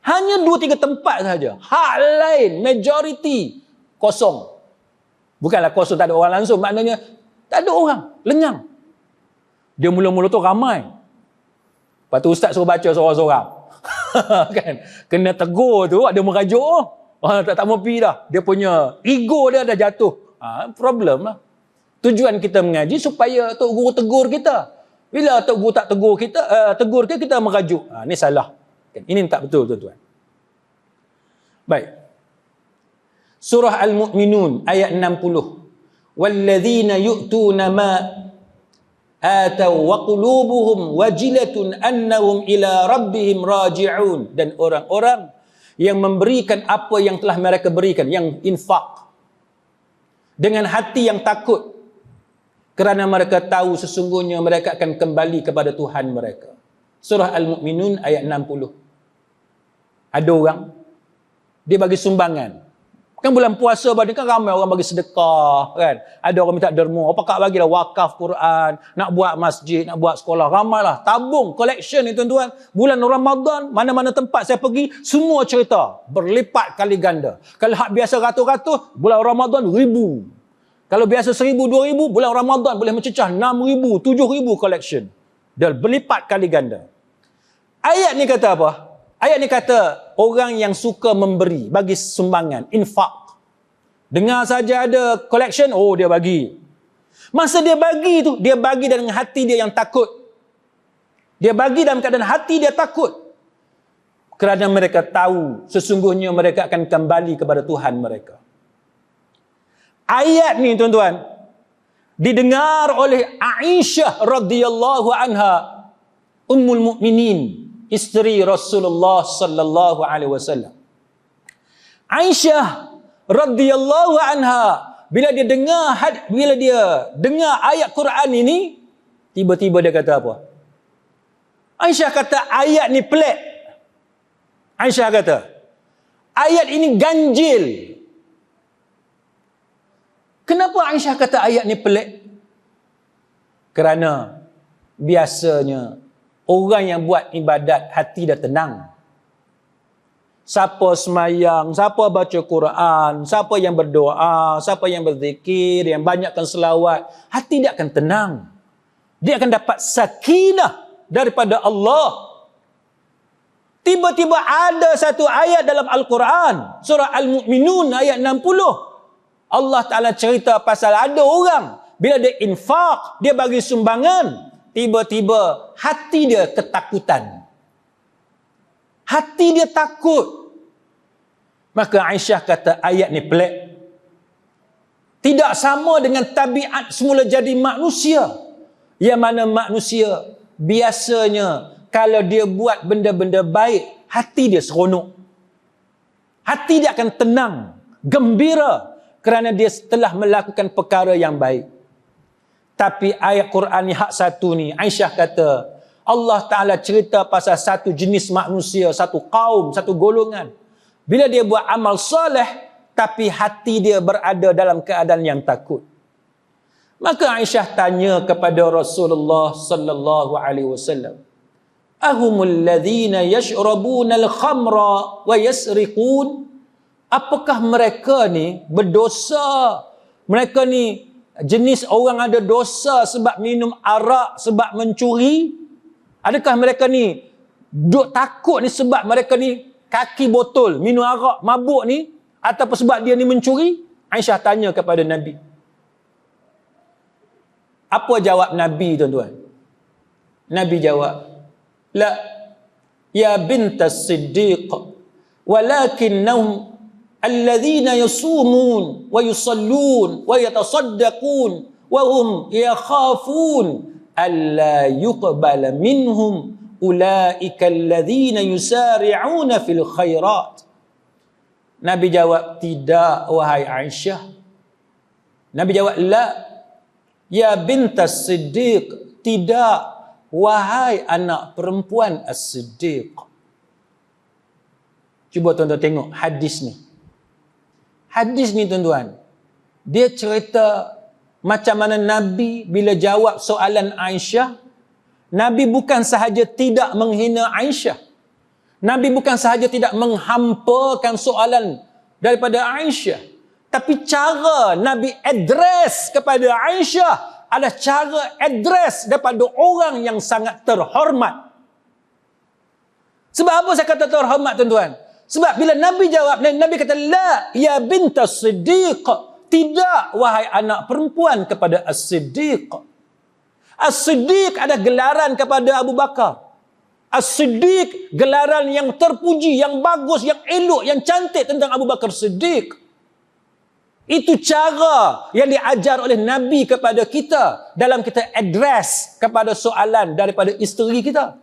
Hanya 2-3 tempat saja. Hak lain, majoriti kosong. Bukanlah kosong tak ada orang langsung, maknanya tak ada orang, lengang. Dia mula-mula tu ramai. Lepas tu ustaz suruh baca seorang-seorang. Kan? Kena tegur tu, ada merajuk. Tak mau pergi dah. Dia punya ego dia dah jatuh. Problem lah. Tujuan kita mengaji supaya Tok Guru tegur kita. Bila Tok Guru tak tegur kita, tegur kita merajuk. Ni salah. Ini tak betul tuan-tuan. Baik. Surah Al-Mu'minun ayat 60. وَالَّذِينَ يُؤْتُونَ مَا آتَوْا وَقُلُوبُهُمْ وَجِلَةٌ أَنَّهُمْ إِلَى رَبِّهِمْ رَاجِعُونَ. Dan orang-orang yang memberikan apa yang telah mereka berikan, yang infak, dengan hati yang takut, kerana mereka tahu sesungguhnya mereka akan kembali kepada Tuhan mereka. Surah Al-Mu'minun ayat 60. Ada orang, dia bagi sumbangan. Kan bulan puasa ni kan ramai orang bagi sedekah, kan? Ada orang minta derma, apa kak bagilah wakaf Quran, nak buat masjid, nak buat sekolah, ramailah tabung collection ni tuan-tuan. Bulan Ramadan, mana-mana tempat saya pergi, semua cerita berlipat kali ganda. Kalau hak biasa ratus-ratus, bulan Ramadan 1,000. Kalau biasa 1,000, 2,000, bulan Ramadan boleh mencecah 6,000, 7,000 collection. Dan berlipat kali ganda. Ayat ni kata apa? Ayat ni kata orang yang suka memberi, bagi sumbangan, infak. Dengar saja ada collection, oh dia bagi. Masa dia bagi tu, dia bagi dengan hati dia yang takut. Dia bagi dalam keadaan hati dia takut. Kerana mereka tahu sesungguhnya mereka akan kembali kepada Tuhan mereka. Ayat ni tuan-tuan didengar oleh Aisyah radhiyallahu anha, Ummul Mukminin, isteri Rasulullah sallallahu alaihi wasallam. Aisyah radhiyallahu anha bila dia dengar ayat Quran ini, tiba-tiba dia kata apa? Aisyah kata ayat ni pelik. Aisyah kata, ayat ini ganjil. Kenapa Aisyah kata ayat ni pelik? Kerana biasanya orang yang buat ibadat hati dah tenang. Siapa semayang, siapa baca Quran, siapa yang berdoa, siapa yang berzikir, yang banyakkan selawat, hati dia akan tenang. Dia akan dapat sakinah daripada Allah. Tiba-tiba ada satu ayat dalam Al-Quran, surah Al-Mu'minun ayat 60. Allah Ta'ala cerita pasal ada orang, bila dia infak, dia bagi sumbangan, tiba-tiba hati dia ketakutan. Hati dia takut. Maka Aisyah kata ayat ni pelik. Tidak sama dengan tabiat semula jadi manusia. Yang mana manusia biasanya kalau dia buat benda-benda baik, hati dia seronok. Hati dia akan tenang, gembira kerana dia telah melakukan perkara yang baik. Tapi ayat Quran ni hak satu ni, Aisyah kata, Allah Ta'ala cerita pasal satu jenis manusia, satu kaum, satu golongan. Bila dia buat amal soleh, tapi hati dia berada dalam keadaan yang takut. Maka Aisyah tanya kepada Rasulullah sallallahu alaihi wasallam, ahumul ladzina yashrabuna al-khamra wa yasriqun? Apakah mereka ni berdosa? Mereka ni jenis orang ada dosa sebab minum arak, sebab mencuri? Adakah mereka ni duk takut ni sebab mereka ni kaki botol, minum arak, mabuk ni, ataupun sebab dia ni mencuri? Aisyah tanya kepada Nabi. Apa jawab Nabi, tuan-tuan? Nabi jawab, la, ya bintas siddiq, walakinnahum alladhina yasumun wa yusallun wa yatasaddaqun wa hum yakhafun alla yuqbala minhum ulaika alladhina yusari'una fil khairat. Nabi jawab, tidak wahai Aisyah. Nabi jawab, la, ya bintas siddiq, tidak wahai anak perempuan as-siddiq. Cuba tuan-tuan tengok hadis ni. Hadis ni tuan-tuan, dia cerita macam mana Nabi bila jawab soalan Aisyah, Nabi bukan sahaja tidak menghina Aisyah. Nabi bukan sahaja tidak menghampakan soalan daripada Aisyah. Tapi cara Nabi address kepada Aisyah adalah cara address daripada orang yang sangat terhormat. Sebab apa saya kata terhormat, tuan-tuan? Sebab bila Nabi jawab, Nabi kata, la, ya bintas siddiq, tidak wahai anak perempuan kepada as-siddiq. As-siddiq ada gelaran kepada Abu Bakar. As-siddiq gelaran yang terpuji, yang bagus, yang elok, yang cantik tentang Abu Bakar Siddiq. Itu cara yang diajar oleh Nabi kepada kita dalam kita address kepada soalan daripada isteri kita.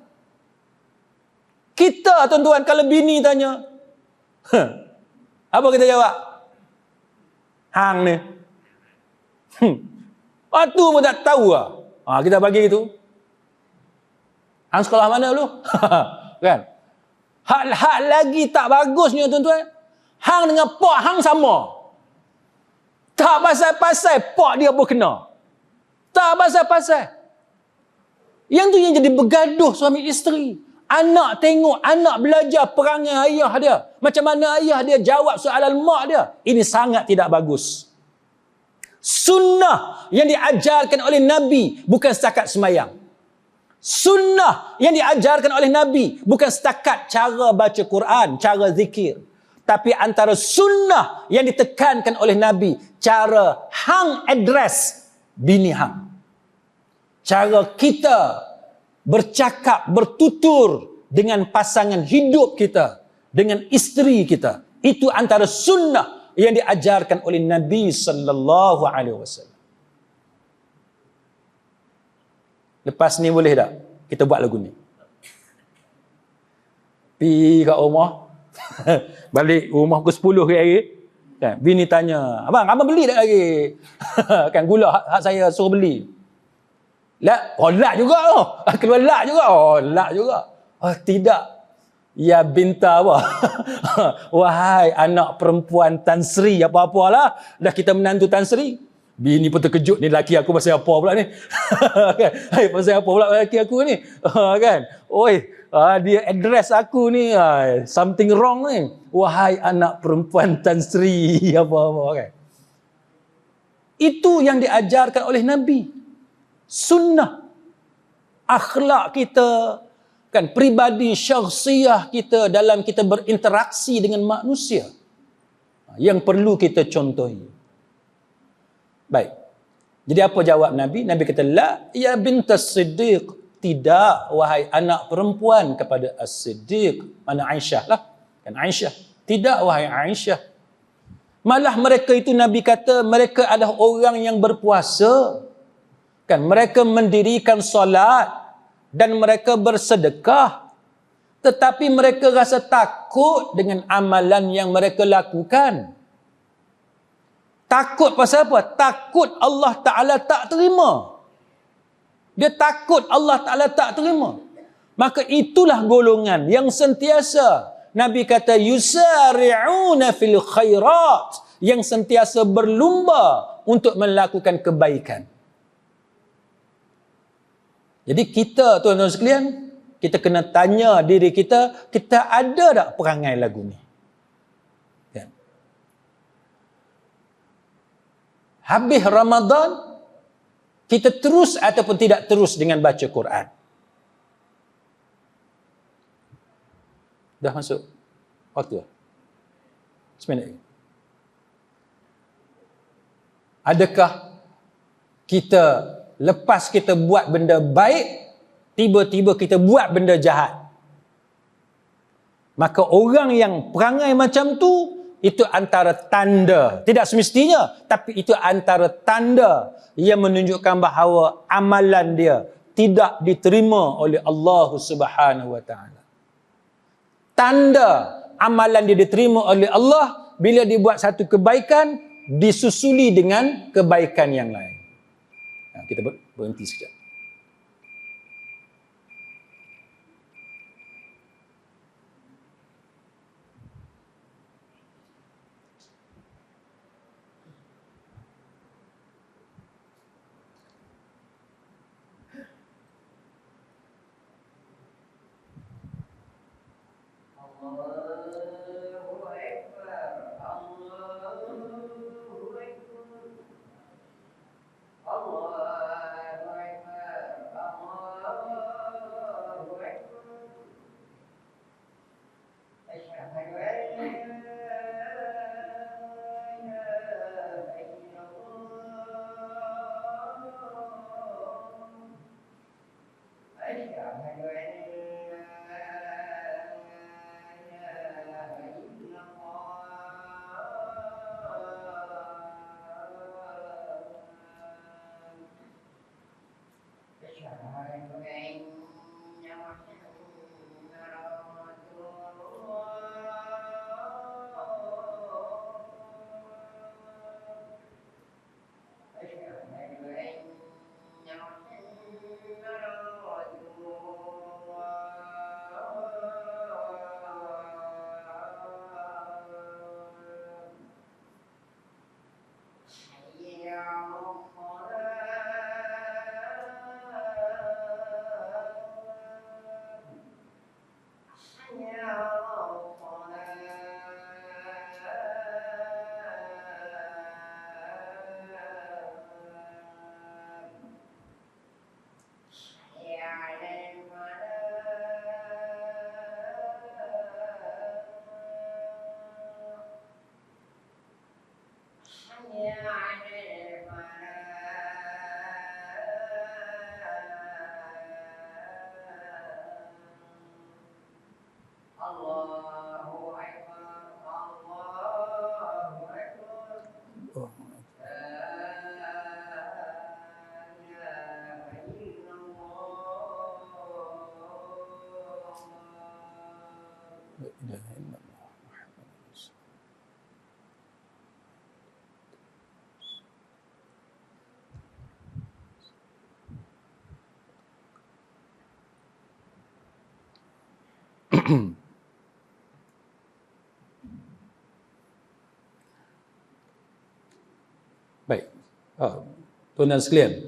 Kita, tuan-tuan, kalau bini tanya, apa kita jawab? Hang ni. Waktu pun tak tahu lah. Kita bagi itu. Hang sekolah mana dulu? Kan? Hak lagi tak bagusnya, tuan-tuan. Hang dengan pak hang sama. Tak pasal-pasal pak dia pun kena. Tak pasal-pasal. Yang tu yang jadi bergaduh suami isteri. Anak tengok, anak belajar perangai ayah dia. Macam mana ayah dia jawab soalan mak dia. Ini sangat tidak bagus. Sunnah yang diajarkan oleh Nabi bukan setakat semayang. Sunnah yang diajarkan oleh Nabi bukan setakat cara baca Quran, cara zikir. Tapi antara sunnah yang ditekankan oleh Nabi, cara hang address bini hang. Cara kita bercakap, bertutur dengan pasangan hidup kita, dengan isteri kita. Itu antara sunnah yang diajarkan oleh Nabi sallallahu alaihi wasallam. Lepas ni boleh tak kita buat lagu ni? Pergi kat rumah, balik rumah pukul 10 hari, kan, bini tanya, abang beli tak lagi? Kan gula hak saya suruh beli. Lak juga tu. Keluar lak juga. Lak juga. Tidak. Ya binta apa? Wahai anak perempuan Tan Sri apa-apalah, dah kita menantu Tan Sri. Bini pun terkejut, ni laki aku pasal apa pula ni? Kan? Hai, pasal apa pula laki aku ni? Kan? Dia address aku ni, something wrong ni. Wahai anak perempuan Tan Sri apa-apa, kan? Itu yang diajarkan oleh Nabi. Sunnah. Akhlak kita, kan, pribadi syakhsiyah kita dalam kita berinteraksi dengan manusia, yang perlu kita contohi. Baik. Jadi apa jawab Nabi? Nabi kata, la ya bintas Siddiq. Tidak, wahai anak perempuan kepada As-Siddiq. Mana Aisyah lah. Kan Aisyah. Tidak, wahai Aisyah. Malah mereka itu Nabi kata, mereka adalah orang yang berpuasa. Kan, mereka mendirikan solat. Dan mereka bersedekah. Tetapi mereka rasa takut dengan amalan yang mereka lakukan. Takut pasal apa? Takut Allah Ta'ala tak terima. Dia takut Allah Ta'ala tak terima. Maka itulah golongan yang sentiasa, Nabi kata, yusari'una fil khairat, yang sentiasa berlumba untuk melakukan kebaikan. Jadi kita, tuan-tuan sekalian, kita kena tanya diri kita, kita ada tak perangai lagu ni? Kan? Habis Ramadan, kita terus ataupun tidak terus dengan baca Quran? Dah masuk waktu? Seminit lagi. Adakah kita lepas kita buat benda baik, tiba-tiba kita buat benda jahat? Maka orang yang perangai macam tu, itu antara tanda, tidak semestinya, tapi itu antara tanda yang menunjukkan bahawa amalan dia tidak diterima oleh Allah Subhanahu wa taala. Tanda amalan dia diterima oleh Allah bila dia buat satu kebaikan disusuli dengan kebaikan yang lain. Kita berhenti sekejap.
Baik. Tuan-tuan sekalian.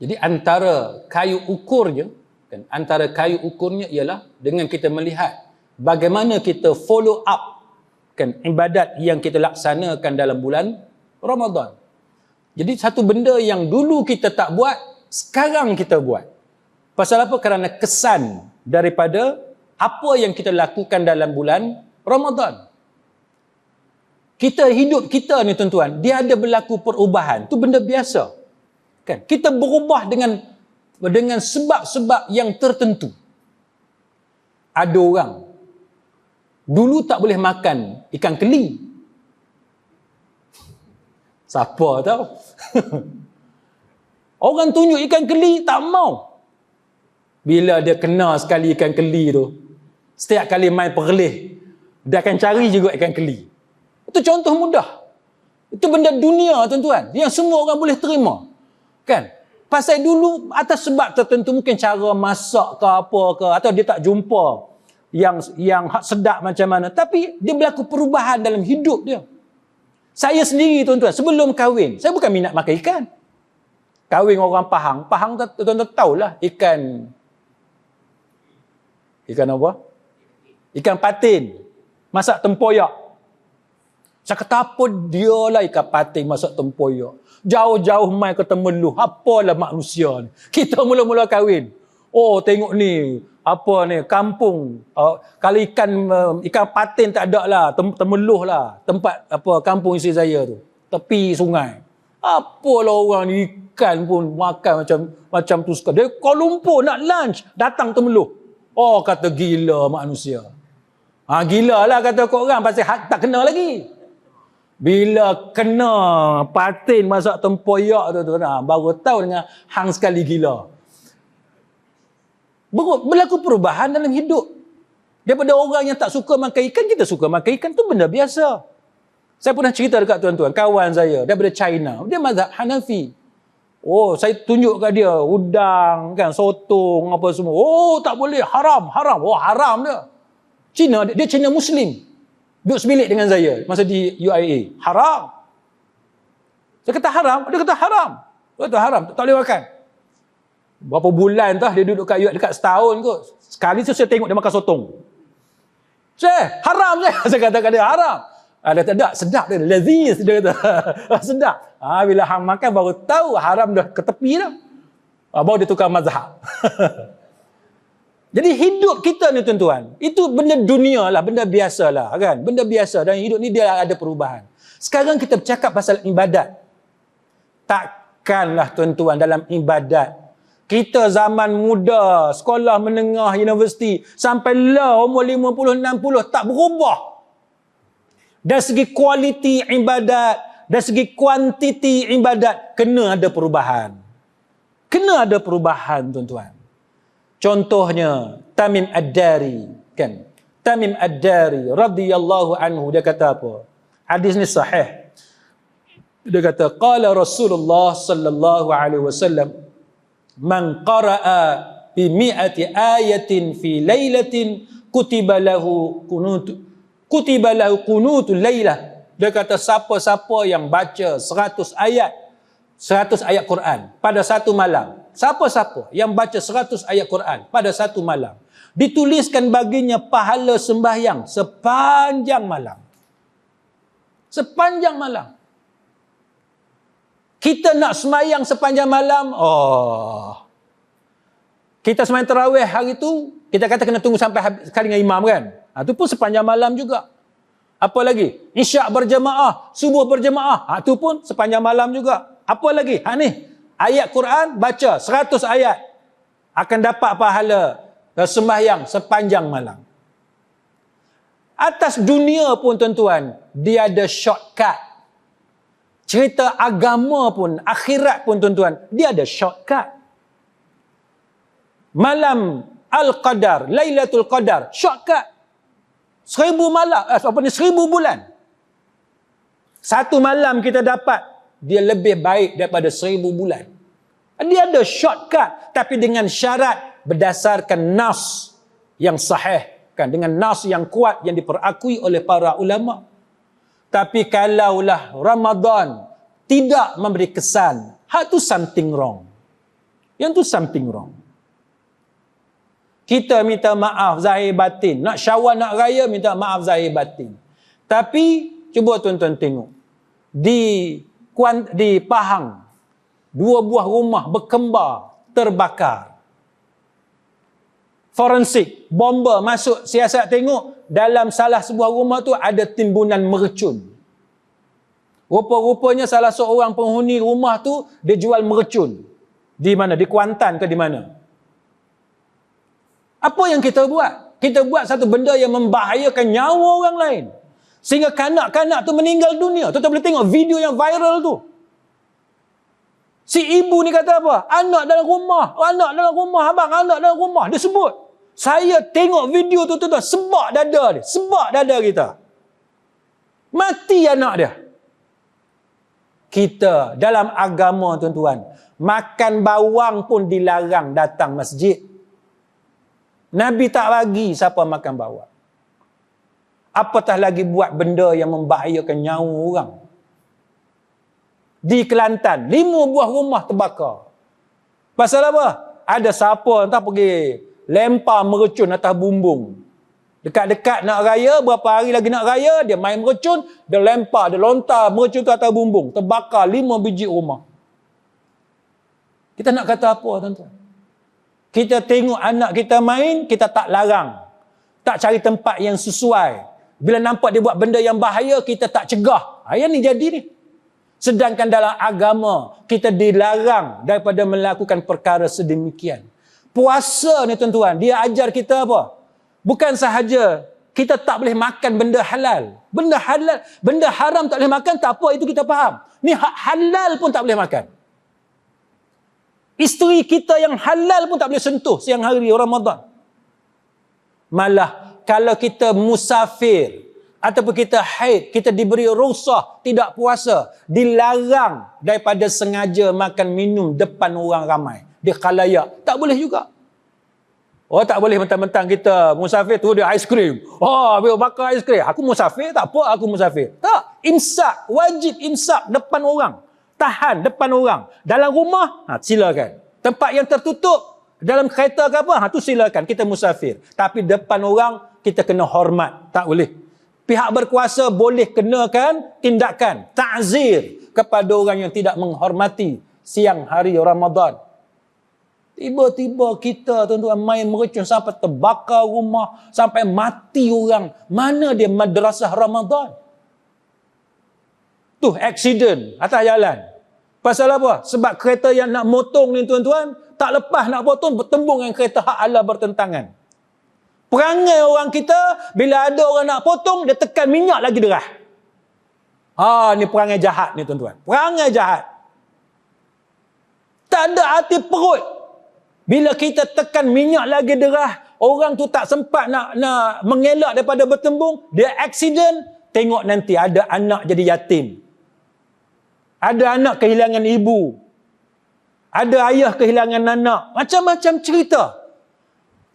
Jadi antara kayu ukurnya, kan, antara kayu ukurnya ialah dengan kita melihat bagaimana kita follow up, kan, ibadat yang kita laksanakan dalam bulan Ramadan. Jadi satu benda yang dulu kita tak buat, sekarang kita buat. Pasal apa? Kerana kesan daripada apa yang kita lakukan dalam bulan Ramadan. Hidup kita ni tuan-tuan, dia ada berlaku perubahan. Tu benda biasa. Kan? Kita berubah dengan sebab-sebab yang tertentu. Ada orang dulu tak boleh makan ikan keli. Siapa tahu? Orang tunjuk ikan keli tak mau. Bila dia kena sekali ikan keli tu, setiap kali main perlih, dia akan cari juga ikan keli. Itu contoh mudah. Itu benda dunia tuan-tuan, yang semua orang boleh terima. Kan? Pasal dulu atas sebab tertentu, mungkin cara masak ke apa ke, atau dia tak jumpa yang sedap macam mana, tapi dia berlaku perubahan dalam hidup dia. Saya sendiri tuan-tuan, sebelum kahwin, saya bukan minat makan ikan. Kahwin orang Pahang tuan-tuan tahulah ikan apa? Ikan patin, masak tempoyak. Saya kata apa dia lah ikan patin masak tempoyak. Jauh-jauh main ke Temeloh. Apalah manusia ni. Kita mula-mula kahwin. Oh tengok ni. Apa ni. Kampung. Kalau ikan patin tak ada lah. Temeloh lah. Tempat apa kampung isteri saya tu. Tepi sungai. Apalah orang ni ikan pun makan macam tu sekali. Dia Kuala Lumpur nak lunch. Datang Temeloh. Oh kata gila manusia. Gila lah kata korang. Pasal tak kena lagi. Bila kena patin masak tempoyak tu, baru tahu dengan hang sekali gila. Berlaku perubahan dalam hidup. Daripada orang yang tak suka makan ikan, kita suka makan ikan, tu benda biasa. Saya pernah cerita dekat tuan-tuan, kawan saya daripada China, dia mazhab Hanafi. Oh, saya tunjuk kat dia udang, kan, sotong apa semua. Oh, tak boleh, haram. Oh, haram dia. Dia Cina Muslim. Duduk sebilik dengan saya masa di UIA. Haram. Saya kata haram, dia kata haram. Dia kata haram, tak boleh makan. Berapa bulan tah dia duduk kat UIA, dekat setahun kot. Sekali saya tengok dia makan sotong. Haram saya. Saya kata kat dia haram. Dia kata tak, sedap dia, laziz dia kata. Sedap. Bila hang makan baru tahu haram dah ke tepi dah. Baru dia tukar mazhab. Jadi hidup kita ni tuan-tuan, itu benda dunia lah, benda biasa lah kan. Benda biasa dan hidup ni dia ada perubahan. Sekarang kita bercakap pasal ibadat. Takkanlah tuan-tuan dalam ibadat. Kita zaman muda, sekolah menengah, universiti, sampai lah umur 50-60 tak berubah. Dari segi kualiti ibadat, dari segi kuantiti ibadat, kena ada perubahan. Kena ada perubahan tuan-tuan. Contohnya Tamim Ad-Dari, kan? Tamim Ad-Dari radhiyallahu anhu, dia kata apa? Hadis ni sahih. Dia kata qala Rasulullah sallallahu alaihi wasallam, man qara'a bi mi'ati ayatin fi lailatin kutiba lahu qunutul lailah. Dia kata siapa-siapa yang baca 100 ayat Quran pada satu malam. Siapa-siapa yang baca 100 ayat Quran pada satu malam, dituliskan baginya pahala sembahyang sepanjang malam. Sepanjang malam. Kita nak sembahyang sepanjang malam, kita sembahyang tarawih hari tu, kita kata kena tunggu sampai habis sekali dengan imam kan. Itu pun sepanjang malam juga. Apa lagi? Isyak berjemaah, subuh berjemaah, itu pun sepanjang malam juga. Apa lagi? Ni ayat Quran, baca 100 ayat, akan dapat pahala sembahyang sepanjang malam. Atas dunia pun tuan-tuan, dia ada shortcut. Cerita agama pun, akhirat pun tuan-tuan, dia ada shortcut. Malam Al-Qadar, Lailatul Qadar, shortcut.
1000 malam, 1000 bulan. Satu malam kita dapat, dia lebih baik daripada 1000 bulan. Dia ada shortcut, tapi dengan syarat berdasarkan nas yang sahih, kan, dengan nas yang kuat yang diperakui oleh para ulama. Tapi kalaulah Ramadan tidak memberi kesan, tu something wrong. Yang tu something wrong. Kita minta maaf zahir batin. Nak Syawal, nak raya, minta maaf zahir batin. Tapi, cuba tuan-tuan tengok. Di Pahang, 2 buah rumah berkembar, terbakar. Forensik, bomba masuk, siasat tengok, dalam salah sebuah rumah tu ada timbunan mercun. Rupa-rupanya salah seorang penghuni rumah tu, dia jual mercun. Di mana? Di Kuantan ke di mana? Apa yang kita buat? Kita buat satu benda yang membahayakan nyawa orang lain. Sehingga kanak-kanak tu meninggal dunia. Tuan-tuan boleh tengok video yang viral tu. Si ibu ni kata apa? Anak dalam rumah, abang, anak dalam rumah. Dia sebut. Saya tengok video tu, tuan-tuan, sebab dada dia. Sebab dada kita. Mati anak dia. Kita dalam agama, tuan-tuan, makan bawang pun dilarang datang masjid. Nabi tak bagi siapa makan bawang. Apatah lagi buat benda yang membahayakan nyawa orang. Di Kelantan, 5 buah rumah terbakar. Pasal apa? Ada siapa entah pergi lempar mercun atas bumbung. Dekat-dekat nak raya, berapa hari lagi nak raya, dia main mercun, dia lempar, dia lontar mercun tu atas bumbung. Terbakar 5 biji rumah. Kita nak kata apa, tuan-tuan? Kita tengok anak kita main, kita tak larang. Tak cari tempat yang sesuai. Bila nampak dia buat benda yang bahaya, kita tak cegah. Yang ni jadi ni. Sedangkan dalam agama, kita dilarang daripada melakukan perkara sedemikian. Puasa ni tuan-tuan, dia ajar kita apa? Bukan sahaja kita tak boleh makan benda halal. Benda halal, benda haram tak boleh makan, tak apa, itu kita faham. Ni halal pun tak boleh makan. Isteri kita yang halal pun tak boleh sentuh siang hari Ramadan. Malah kalau kita musafir ataupun kita haid, kita diberi rukhsah tidak puasa, dilarang daripada sengaja makan minum depan orang ramai. Dia khalayak, tak boleh juga. Oh, tak boleh mentang-mentang kita musafir tu dia aiskrim. Oh, dia bakar aiskrim. Aku musafir, tak apa aku musafir. Tak, imsak, wajib imsak depan orang. Tahan depan orang. Dalam rumah, silakan. Tempat yang tertutup, dalam kereta ke apa, tu silakan. Kita musafir. Tapi depan orang, kita kena hormat. Tak boleh. Pihak berkuasa boleh kenakan tindakan ta'zir kepada orang yang tidak menghormati siang hari Ramadan. Tiba-tiba kita, tuan-tuan, main mercun sampai terbakar rumah, sampai mati orang. Mana dia madrasah Ramadan? Tu, aksiden atas jalan. Pasal apa? Sebab kereta yang nak motong ni, tuan-tuan, tak lepas nak potong, bertembung dengan kereta hak Allah bertentangan. Perangai orang kita, bila ada orang nak potong, dia tekan minyak lagi derah. Ni perangai jahat ni, tuan-tuan. Perangai jahat. Tak ada hati perut. Bila kita tekan minyak lagi derah, orang tu tak sempat nak mengelak daripada bertembung, dia aksiden, tengok nanti ada anak jadi yatim. Ada anak kehilangan ibu. Ada ayah kehilangan anak. Macam-macam cerita.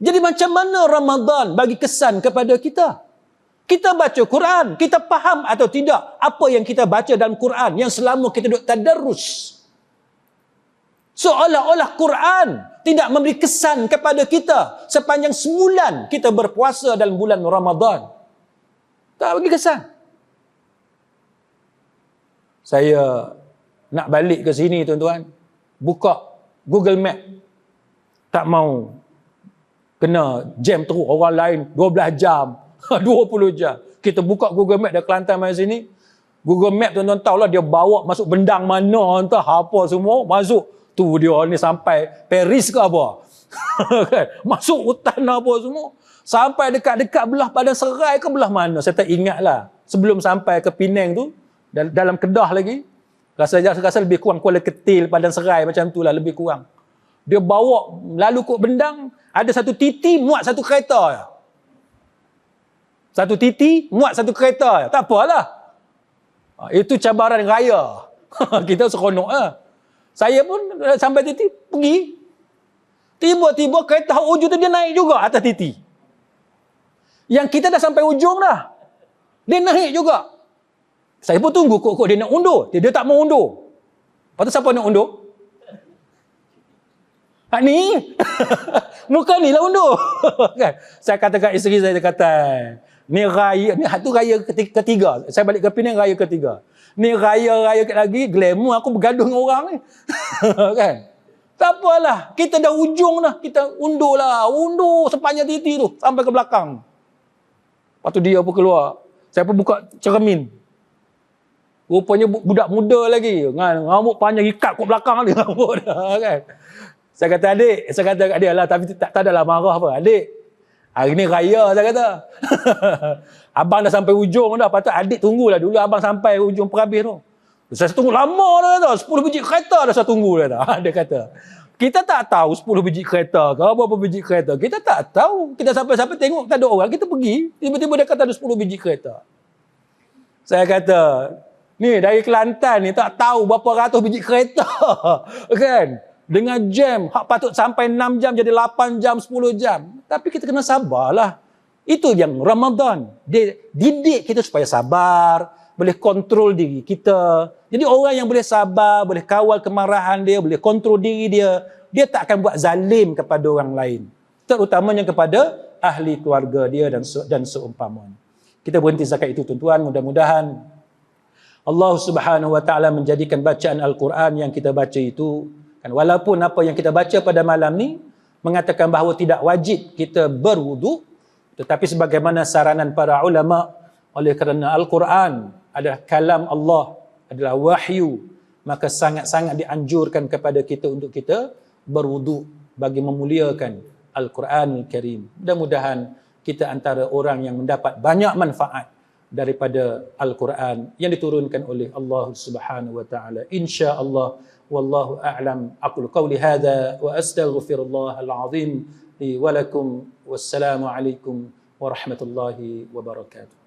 Jadi macam mana Ramadan bagi kesan kepada kita? Kita baca Quran, kita faham atau tidak apa yang kita baca dalam Quran yang selama kita duduk tadarrus. Seolah-olah Quran tidak memberi kesan kepada kita sepanjang sebulan kita berpuasa dalam bulan Ramadan. Tak bagi kesan. Saya nak balik ke sini, tuan-tuan, buka Google Map. Tak mau kena jam teruk orang lain 12 jam, 20 jam. Kita buka Google Map dari Kelantan mai sini. Google Map, tuan-tuan tahulah dia bawa masuk bendang mana, entah apa semua, masuk. Tu dia ni sampai Paris ke apa. Masuk hutan apa semua. Sampai dekat-dekat belah Padang Serai ke belah mana. Saya tak ingat lah. Sebelum sampai ke Penang tu, dalam Kedah lagi, rasa lebih kurang Kuala Ketil, Padang Serai macam tu lah, lebih kurang. Dia bawa lalu kot bendang, ada satu titi muat satu kereta. Satu titi muat satu kereta. Tak apalah. Itu cabaran raya. Kita seronok lah. Saya pun sampai titi pergi. Tiba-tiba kereta ujung tu dia naik juga atas titi. Yang kita dah sampai ujung dah. Dia naik juga. Saya pun tunggu kok dia nak undur. Dia tak mau undur. Lepas tu siapa nak undur? Ni. Muka ni lah undur. Kan? Saya kata kat isteri saya, kata, ni raya, ni tu raya ketiga. Saya balik ke Penang, raya ketiga. Ni raya lagi, glamour aku bergaduh dengan orang ni. Kan? Tak apalah. Kita dah ujung dah. Kita undur lah. Undur sepanjang titi tu. Sampai ke belakang. Lepas tu dia pun keluar. Saya pun buka cermin. Rupanya budak muda lagi. Rambut panjang ikat kat belakang dia. Rambut dah, kan? Saya kata, adik. Saya kata kat dia lah. Tapi tak adalah marah apa. Adik. Hari ni raya, saya kata. Abang dah sampai ujung dah. Patut adik tunggulah dulu. Abang sampai ujung perhabis tu. Saya tunggu lama dah. 10 biji kereta dah saya tunggu. Dia kata. Kita tak tahu 10 biji kereta ke berapa biji kereta. Kita tak tahu. Kita sampai-sampai tengok tak ada orang. Kita pergi. Tiba-tiba dia kata ada 10 biji kereta. Saya kata, ni dari Kelantan ni tak tahu berapa ratus biji kereta. Kan? Dengan jam. Hak patut sampai 6 jam jadi 8 jam, 10 jam. Tapi kita kena sabarlah. Itu yang Ramadan. Dia didik kita supaya sabar. Boleh kontrol diri kita. Jadi orang yang boleh sabar, boleh kawal kemarahan dia, boleh kontrol diri dia, dia tak akan buat zalim kepada orang lain. Terutamanya kepada ahli keluarga dia dan seumpamanya. Kita berhenti setakat itu tuan-tuan. Mudah-mudahan Allah Subhanahu wa taala menjadikan bacaan Al-Quran yang kita baca itu, kan, walaupun apa yang kita baca pada malam ni mengatakan bahawa tidak wajib kita berwuduk, tetapi sebagaimana saranan para ulama, oleh kerana Al-Quran adalah kalam Allah, adalah wahyu, maka sangat-sangat dianjurkan kepada kita untuk kita berwuduk bagi memuliakan Al-Quranul Karim. Mudah-mudahan kita antara orang yang mendapat banyak manfaat daripada Al-Quran yang diturunkan oleh Allah Subhanahu wa taala. Insya-Allah, wallahu a'lam. Aqulu qawli hadza wa astaghfirullahal azim li wa lakum. Wassalamu alaikum warahmatullahi wabarakatuh.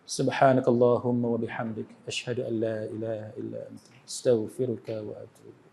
Subhanakallahumma wa bihamdik asyhadu an la ilaha illa anta astaghfiruka wa atubu